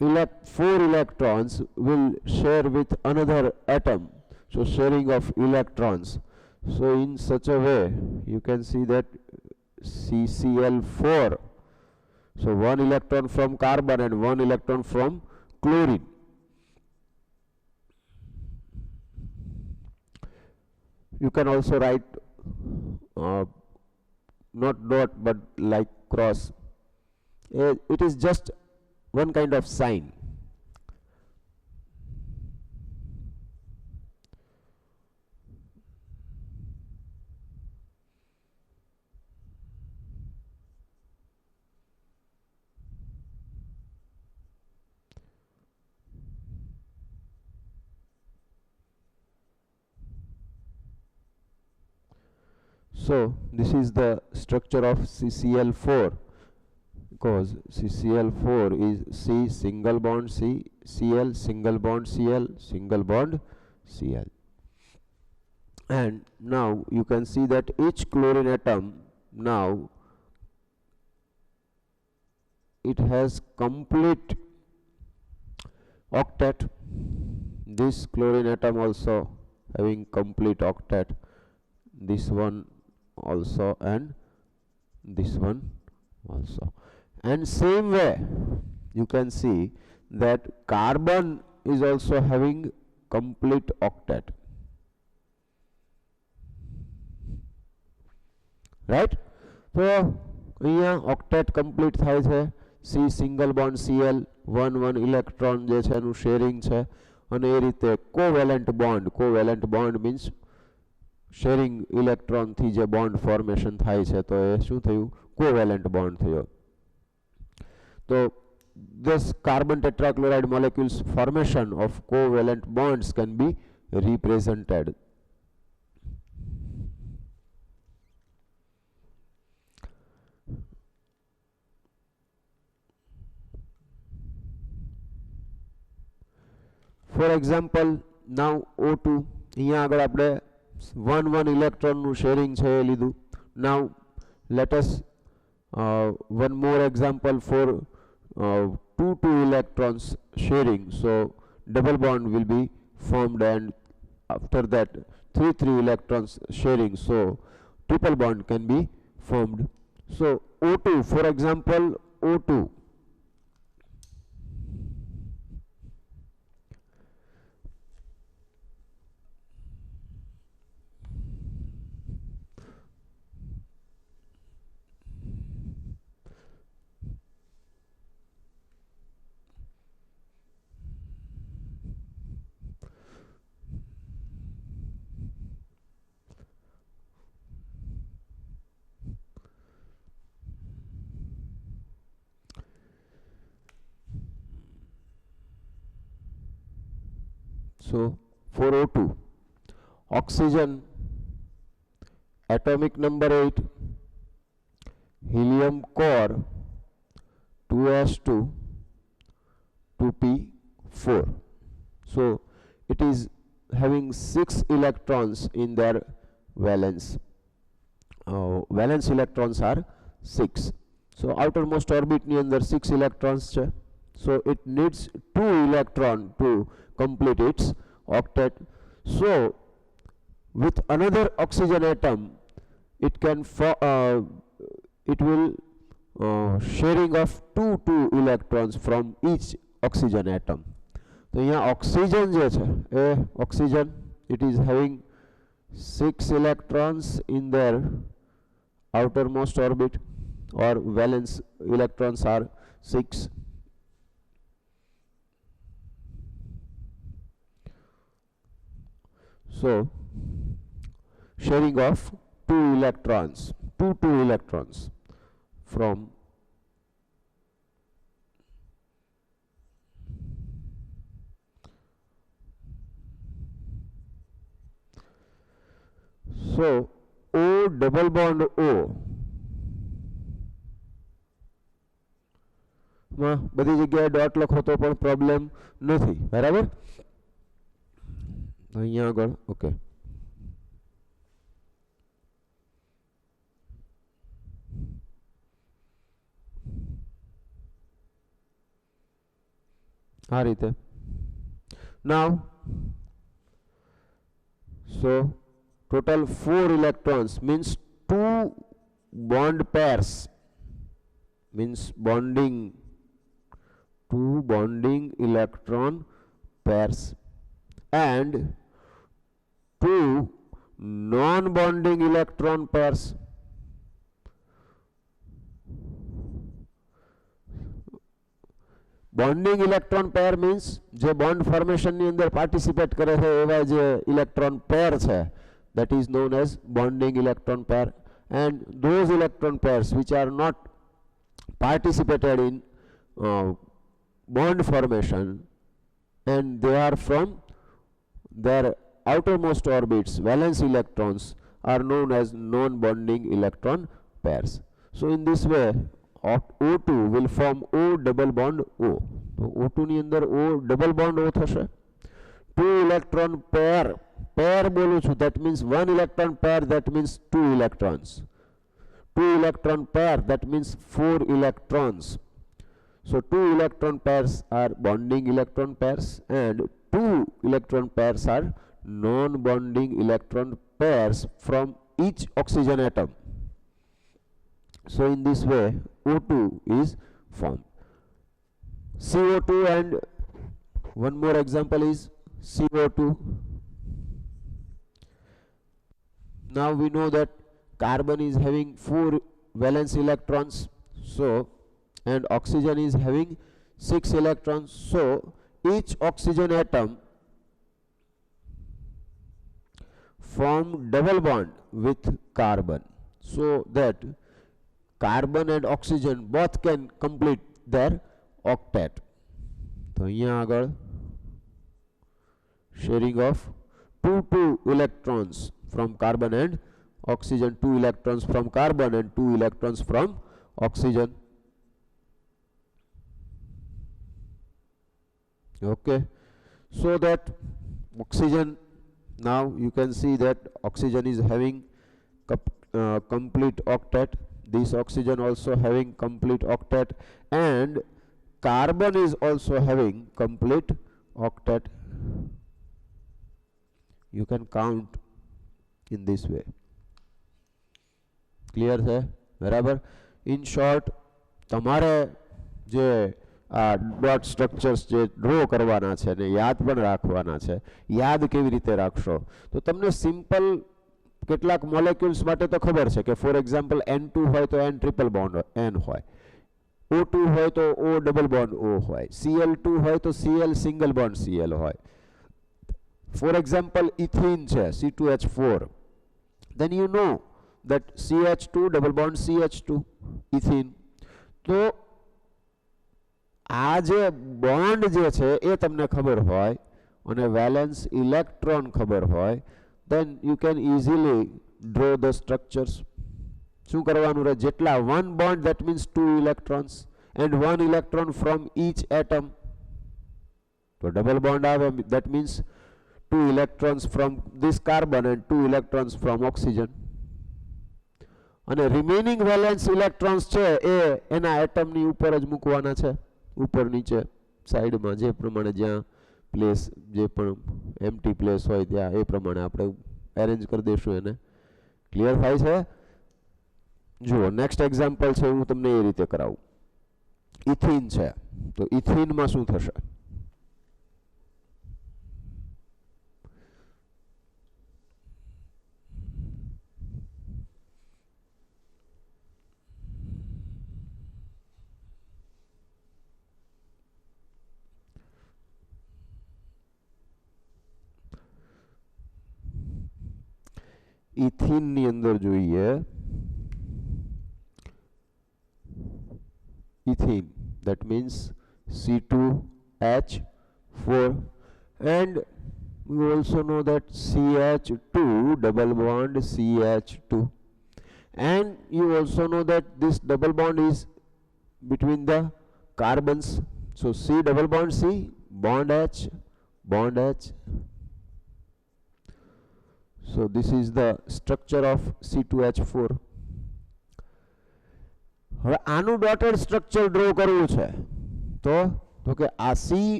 4 electrons will share with another atom, so sharing of electrons. So in such a way you can see that CCl4, so 1 electron from carbon and 1 electron from chlorine. You can also write not dot but like cross. It is just one kind of sign. So this is the structure of CCl4, because CCl4 is C single bond C, Cl single bond Cl, single bond Cl. And now you can see that each chlorine atom, now it has complete octet. This chlorine atom also having complete octet, this one also and this one also. And same way you can see that carbon is also having complete octet, right? So અહીંયા octet complete થાય છે. C single bond Cl 1 electron જે છે એનું sharing છે, અને એ રીતે covalent bond means sharing electron થી જે બોન્ડ ફોર્મેશન થાય છે, તો એ શું થયું? કોવેલેન્ટ બોન્ડ થયો. તો this carbon tetrachloride molecules formation of covalent bonds can be represented. For example, now O2, અહીંયા આગળ આપણે 1 electron નું sharing છે એ લીધું. Now let us one more example for 2 electrons sharing. So double bond will be formed, and after that 3 electrons sharing, so triple bond can be formed. So O2, for example, O2, so for O2, oxygen atomic number 8, helium core 2s2, 2p4. So it is having 6 electrons in their valence. Valence electrons are 6. So outermost orbit ni andar 6 electrons છે. So it needs 2 electron to complete its octet. So with another oxygen atom, it can it will sharing of 2 electrons from each oxygen atom. તો અહીંયા oxygen જે છે એ oxygen it is having 6 electrons in their outermost orbit, or valence electrons are 6. So sharing of 2 electrons, 2 electrons from so O double bond O માં બધી જગ્યાએ dot લખો તો પણ પ્રોબ્લેમ નથી, બરાબર? અહીંયા આગળ ઓકે. આ રીતે. Now so total 4 electrons means 2 bond pairs, means bonding, 2 bonding electron pairs, and 2 non-bonding electron pairs. Bonding electron pair means જે bond formation ની અંદર participate કરે છે એવા જે electron pair છે, that is known as bonding electron pair, and those electron pairs which are not participated in bond formation and they are from their outermost orbits, valence electrons, are known as non-bonding electron pairs. So in this way O2 will form O double bond O. तो O2 ની અંદર O double bond O થશે. 2 electron pair, pair બોલું છું, that means 1 electron pair, that means 2 electrons. 2 electron pair, that means 4 electrons. So 2 electron pairs are bonding electron pairs and 2 electron pairs are non-bonding electron pairs from each oxygen atom. So in this way O2 is formed. CO2, and one more example is CO2. Now we know that carbon is having 4 valence electrons, so, and oxygen is having 6 electrons, so each oxygen atom form double bond with carbon, so that carbon and oxygen both can complete their octet. तो અહીંયા આગળ sharing of 2 electrons from carbon and oxygen, 2 electrons from carbon and 2 electrons from oxygen. Okay, so that oxygen, now you can see that oxygen is having complete octet, this oxygen also having complete octet, and carbon is also having complete octet. You can count in this way. Clear है? बराबर? In short, તમારે જે dot structures જે draw કરવાના છે ને યાદ પણ રાખવાના છે. યાદ કેવી રીતે રાખશો? તો તમને સિમ્પલ કેટલાક મોલેક્યુલ્સ માટે તો ખબર છે કે ફોર એક્ઝામ્પલ N2 હોય તો N ટ્રિપલ બોન્ડ N હોય, O2 હોય તો O ડબલ બોન્ડ O હોય, Cl2 હોય તો Cl સિંગલ બોન્ડ Cl હોય. ફોર એક્ઝામ્પલ ઇથીન છે C2H4, then you know that CH2 double bond CH2 ethene. તો આ જે બોન્ડ જે છે એ તમને ખબર હોય અને વેલેન્સ ઇલેક્ટ્રોન ખબર હોય, then you can easily draw the structures. શું કરવાનું રહે? જેટલા 1 bond, that means 2 electrons, and 1 electron from each atom. તો ડબલ બોન્ડ આવે, that means 2 electrons from this carbon and 2 electrons from oxygen. અને રિમેનિંગ વેલેન્સ ઇલેક્ટ્રોન્સ છે એ એના એટમની ઉપર જ મૂકવાના છે, ઉપર નીચે સાઈડમાં જે પ્રમાણે જ્યાં પ્લેસ, જે પણ એમ્પ્ટી પ્લેસ હોય ત્યાં એ પ્રમાણે આપણે એરેન્જ કરી દઈશું એને. ક્લિયર થાય છે? જુઓ નેક્સ્ટ એક્ઝામ્પલ છે, હું તમને એ રીતે કરાવું. ઇથીન છે, તો ઇથીનમાં શું થશે? ઇથિન ની અંદર જોઈએ, ethene, that means C2H4, and we also know that CH2 double bond CH2, and you also know that this double bond is between the carbons, so C double bond C, bond H, bond H. So this is the structure of C2H4. હવે આનું dotted structure draw કરવું છે તો કે આ C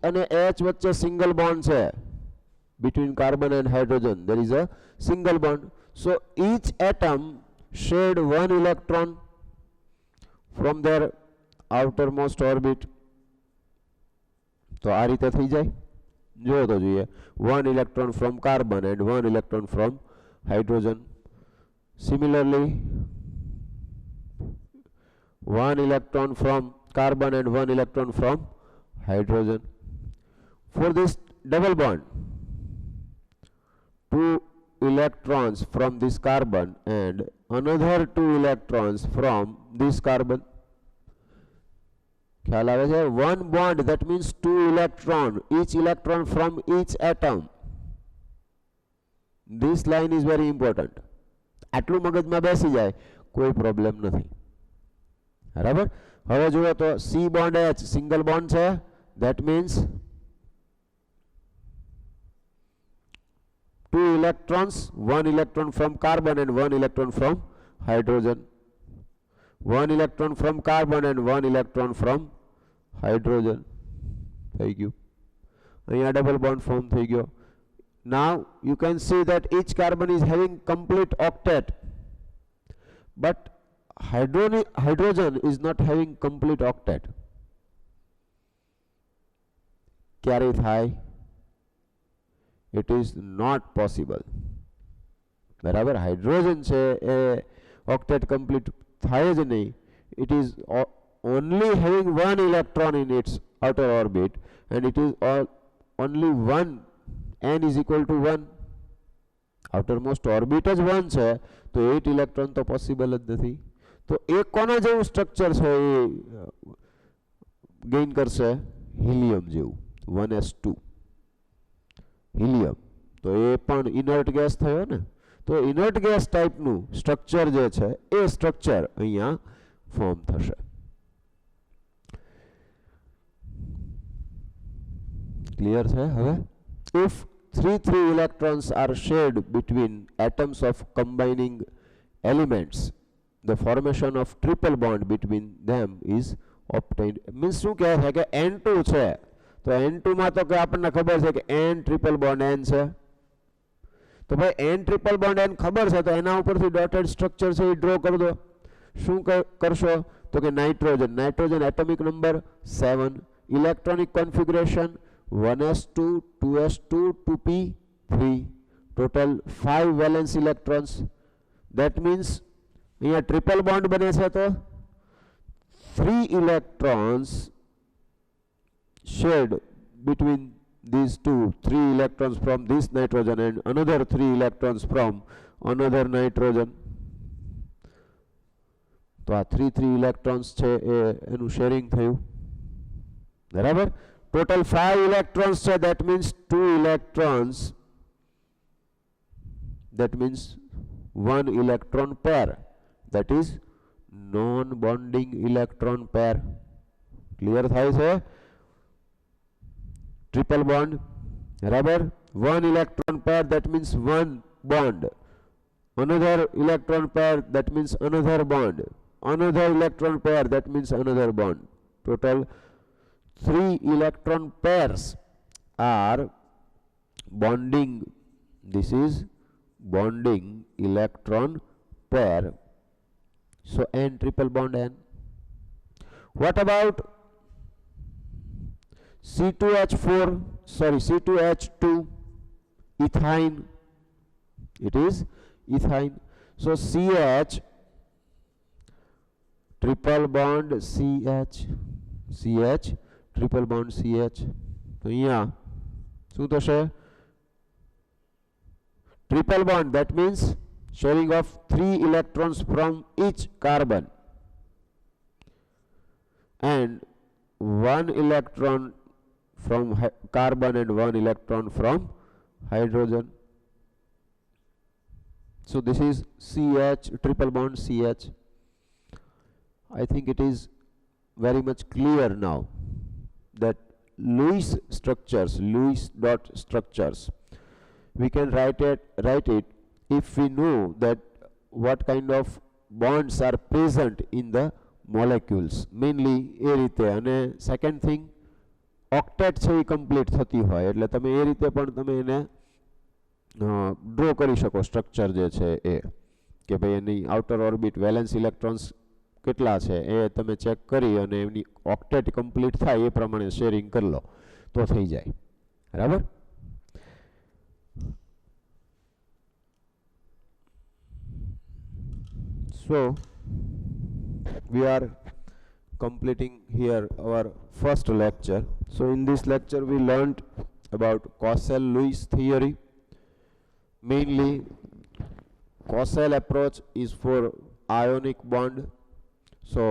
અને H વચ્ચે single bond છે between carbon and hydrogen, there is a single bond, so each atom shed one electron from their outermost orbit. તો આ રીતે થઈ જાય, જો તો જોઈએ, one electron from carbon and one electron from hydrogen. Similarly, one electron from carbon and one electron from hydrogen. For this double bond, two electrons from this carbon and another two electrons from this carbon. ખ્યાલ આવે છે? One bond, that means two electron, each electron from each atom. This line is very important. આટલું મગજમાં બેસી જાય, કોઈ problem નથી. બરાબર? હવે જુઓ તો C bond H single bond છે, that means two electrons, one electron from carbon and one electron from hydrogen. One electron from carbon and one electron from hydrogen. થઈ ગયું. અહીંયા ડબલ બોન્ડ ફોર્મ થઈ ગયો. Now you can see that each carbon is having complete octet, but hydrogen is not having complete octet. ક્યારે થાય? It is not possible. બરાબર? Hydrogen છે એ ઓક્ટેટ complete થાય જ નહીં. It is only having one electron in its outer orbit, and it is only one, n is equal to 1. outermost orbit જ 1 છે, તો 8 ઇલેક્ટ્રોન તો પોસિબલ જ નથી. તો એ કોના જેવું સ્ટ્રક્ચર છે એ ગેઇન કરશે? હિલિયમ જેવું, 1s2 હિલિયમ. તો એ પણ ઇનર્ટ ગેસ થયો ને, તો ઇનર્ટ ગેસ ટાઈપનું સ્ટ્રક્ચર જે છે એ સ્ટ્રક્ચર અહીંયા ફોર્મ થશે. ક્લિયર છે? હવે if 3 electrons are shared between atoms of combining elements, the formation of triple bond between them is obtained. Means શું કહે છે કે N2 છે, તો N2 માં તો કે આપણને ખબર છે કે N ટ્રિપલ બોન્ડ N છે, તો ભાઈ N ટ્રિપલ બોન્ડ N ખબર છે, તો એના ઉપરથી ડોટેડ સ્ટ્રક્ચર છે એ ડ્રો કરી દો. શું કરશો? તો કે nitrogen atomic number 7, electronic configuration 1s2, 2s2, 2p3, total 5 valence electrons. That means here triple bond બને છે, તો 3 electrons shared between these two, 3 electrons from this nitrogen and another 3 electrons from another nitrogen. તો આ 3 electrons છે એ એનું sharing થયું. બરાબર? Total 5 electrons, so that means 2 electrons, that means 1 electron pair, that is non-bonding electron pair. Clear થાય છે? Triple bond, બરાબર? 1 electron pair, that means 1 bond. Another electron pair, that means another bond. Another electron pair, that means another bond. Total 3 electron pairs are bonding. This is bonding electron pair. So N triple bond N. What about C2H2 ethyne? It is ethyne. So CH triple bond CH triple bond CH. તો અહીંયા શું થશે? Triple bond, that means sharing of 3 electrons from each carbon and 1 electron from carbon and 1 electron from hydrogen. So this is CH, triple bond CH. I think it is very much clear now that Lewis structures, Lewis dot structures, we can write it if we know that what kind of bonds are present in the molecules, mainly એ રીતે. અને second thing, ઓક્ટેટ છે એ complete થતી હોય એટલે તમે એ રીતે પણ તમે એને ડ્રો કરી શકો સ્ટ્રક્ચર જે છે એ, કે ભાઈ એની આઉટર ઓર્બિટ વેલેન્સ ઇલેક્ટ્રોન્સ કેટલા છે એ તમે ચેક કરી અને એની ઓક્ટેટ કમ્પ્લીટ થાય એ પ્રમાણે શેરિંગ કરી લો તો થઈ જાય. બરાબર. So we are completing here our first lecture. So in this lecture we learned about Cossel-Lewis theory. Mainly Cossel approach is for ionic bond. So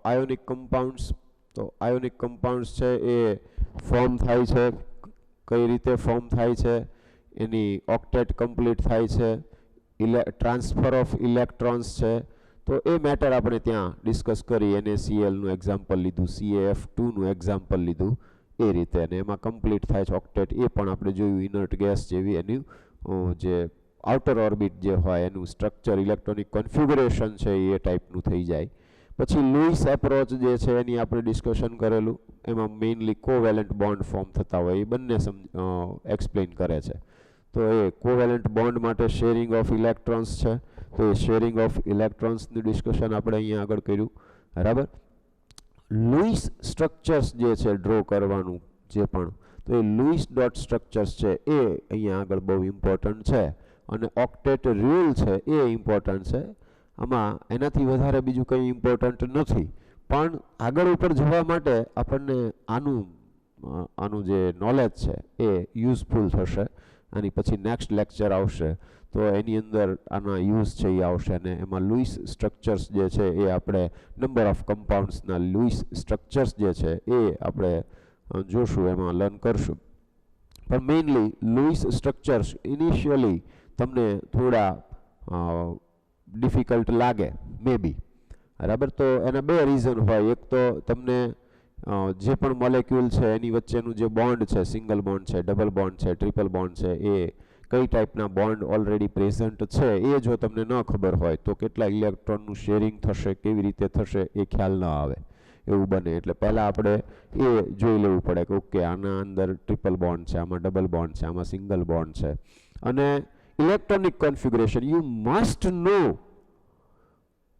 ionic compounds, તો ionic compounds છે એ form થાય છે, કઈ રીતે ફોર્મ થાય છે, એની ઓક્ટેટ complete થાય છે, ટ્રાન્સફર ઓફ ઇલેક્ટ્રોન્સ છે, તો એ મેટર આપણે ત્યાં ડિસ્કસ કરી. NaCl નું એક્ઝામ્પલ લીધું, CaF2 નું એક્ઝામ્પલ લીધું એ રીતે, અને એમાં કમ્પ્લીટ થાય છે ઓક્ટેટ એ પણ આપણે જોયું. ઇનર્ટ ગેસ જેવી એની જે આઉટર ઓર્બિટ જે હોય એનું સ્ટ્રક્ચર, ઇલેક્ટ્રોનિક કોન્ફિગરેશન છે એ ટાઈપનું થઈ જાય. પછી લુઈસ એપ્રોચ જે છે એની આપણે ડિસ્કશન કરેલું, એમાં મેઇનલી કોવેલેન્ટ બોન્ડ ફોર્મ થતા હોય એ બંને એક્સપ્લેન કરે છે. તો એ કોવેલેન્ટ બોન્ડ માટે શેરિંગ ઓફ ઇલેક્ટ્રોન્સ છે, તો એ શેરિંગ ઓફ ઇલેક્ટ્રોન્સનું ડિસ્કશન આપણે અહીંયા આગળ કર્યું. બરાબર. લુઈસ સ્ટ્રક્ચર્સ જે છે ડ્રો કરવાનું જે પણ, તો એ લુઈસ ડોટ સ્ટ્રક્ચર્સ છે એ અહીંયા આગળ બહુ ઇમ્પોર્ટન્ટ છે, અને ઓક્ટેટ રૂલ છે એ ઇમ્પોર્ટન્ટ છે. આમાં એનાથી વધારે બીજું કંઈ ઇમ્પોર્ટન્ટ નથી, પણ આગળ ઉપર જવા માટે આપણને આનું જે નોલેજ છે એ યુઝફુલ થશે. આની પછી નેક્સ્ટ લેક્ચર આવશે તો એની અંદર આના યુઝ છે એ આવશે, અને એમાં લુઈસ સ્ટ્રક્ચર્સ જે છે એ આપણે નંબર ઓફ કમ્પાઉન્ડ્સના લુઈસ સ્ટ્રક્ચર્સ જે છે એ આપણે જોશું, એમાં લર્ન કરશું. પણ મેઇનલી લુઈસ સ્ટ્રક્ચર્સ ઇનિશિયલી તમને થોડા ડિફિકલ્ટ લાગે મે બી. બરાબર. તો એના બે રીઝન હોય. એક તો તમને જે પણ મોલેક્યુલ છે એની વચ્ચેનું જે બોન્ડ છે, સિંગલ બોન્ડ છે, ડબલ બોન્ડ છે, ટ્રિપલ બોન્ડ છે, એ કઈ ટાઈપના બોન્ડ ઓલરેડી પ્રેઝન્ટ છે એ જો તમને ન ખબર હોય તો કેટલા ઇલેક્ટ્રોનનું શેરિંગ થશે, કેવી રીતે થશે એ ખ્યાલ ન આવે એવું બને. એટલે પહેલાં આપણે એ જોઈ લેવું પડે કે ઓકે આના અંદર ટ્રિપલ બોન્ડ છે, આમાં ડબલ બોન્ડ છે, આમાં સિંગલ બોન્ડ છે. અને electronic configuration, you must know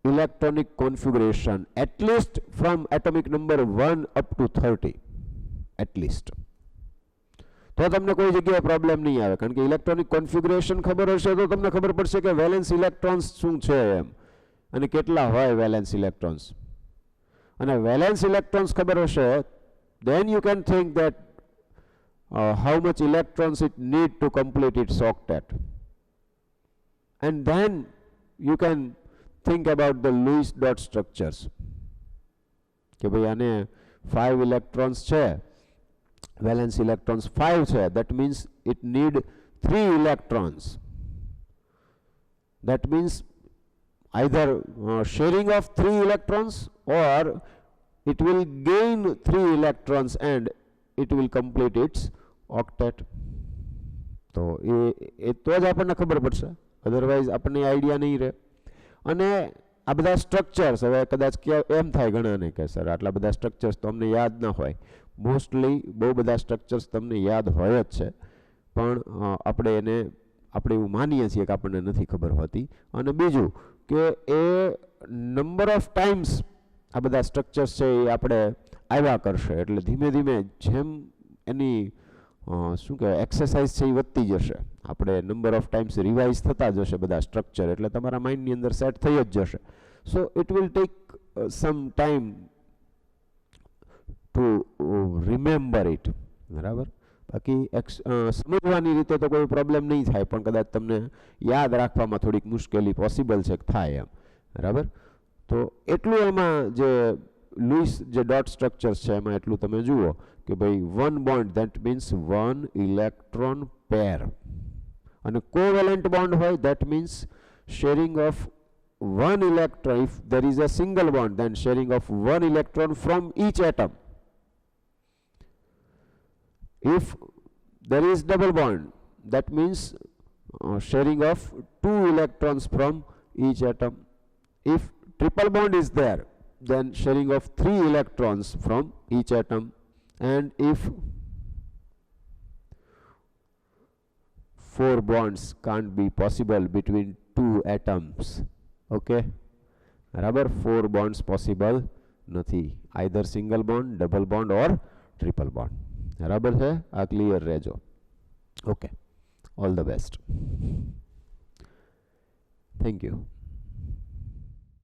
electronic configuration at least from atomic number 1 up to 30 at least. તો તમને કોઈ જગ્યાએ પ્રોબ્લેમ નહીં આવે, કારણ કે ઇલેક્ટ્રોનિક કોન્ફિગરેશન ખબર હશે તો તમને ખબર પડશે કે વેલેન્સ ઇલેક્ટ્રોન્સ શું છે એમ, અને કેટલા હોય વેલેન્સ ઇલેક્ટ્રોન્સ. અને વેલેન્સ ઇલેક્ટ્રોન્સ ખબર હશે then you can think that how much electrons it need to complete its octet, and then you can think about the Lewis dot structures કે ભાઈ આને 5 electrons છે, valence electrons 5 છે, that means it need 3 electrons. That means either sharing of 3 electrons or it will gain 3 electrons and it will complete its octet. તો એ તો જ આપણને ખબર પડશે, અધરવાઇઝ આપણને આઈડિયા નહીં રહે. અને આ બધા સ્ટ્રક્ચર્સ હવે કદાચ એમ થાય ઘણાને કે સર આટલા બધા સ્ટ્રક્ચર્સ તો અમને યાદ ના હોય. મોસ્ટલી બહુ બધા સ્ટ્રક્ચર્સ તમને યાદ હોય જ છે, પણ આપણે એવું માનીએ છીએ કે આપણને નથી ખબર હોતી. અને બીજું કે એ નંબર ઓફ ટાઈમ્સ આ બધા સ્ટ્રક્ચર્સ છે એ આપણે આવ્યા કરશે, એટલે ધીમે ધીમે જેમ એની શું કહેવાય એક્સરસાઇઝ છે એ વધતી જશે, આપણે નંબર ઓફ ટાઈમ્સ રિવાઇઝ થતા જશે બધા સ્ટ્રક્ચર, એટલે તમારા માઇન્ડની અંદર સેટ થઈ જ જશે. So it will take some time to remember it. બરાબર. બાકી સમજવાની રીતે તો કોઈ પ્રોબ્લેમ નહીં થાય, પણ કદાચ તમને યાદ રાખવામાં થોડીક મુશ્કેલી પોસિબલ છે કે થાય એમ, બરાબર. તો એટલું એમાં જે લુઈસ જે ડોટ સ્ટ્રક્ચર્સ છે એમાં એટલું તમે જુઓ કે ભાઈ one bond that means one electron pair, અને કોવેલેન્ટ બોન્ડ હોય that means sharing of one electron. If there is a single bond, then sharing of one electron from each atom. If there is double bond, that means sharing of two electrons from each atom. If triple bond is there, then sharing of three electrons from each atom. And if four bonds can't be possible between two atoms, okay, બરાબર, 4 bonds possible નથી, either single bond, double bond or triple bond, બરાબર છે. આ clear રહેજો. Okay, all the best, thank you.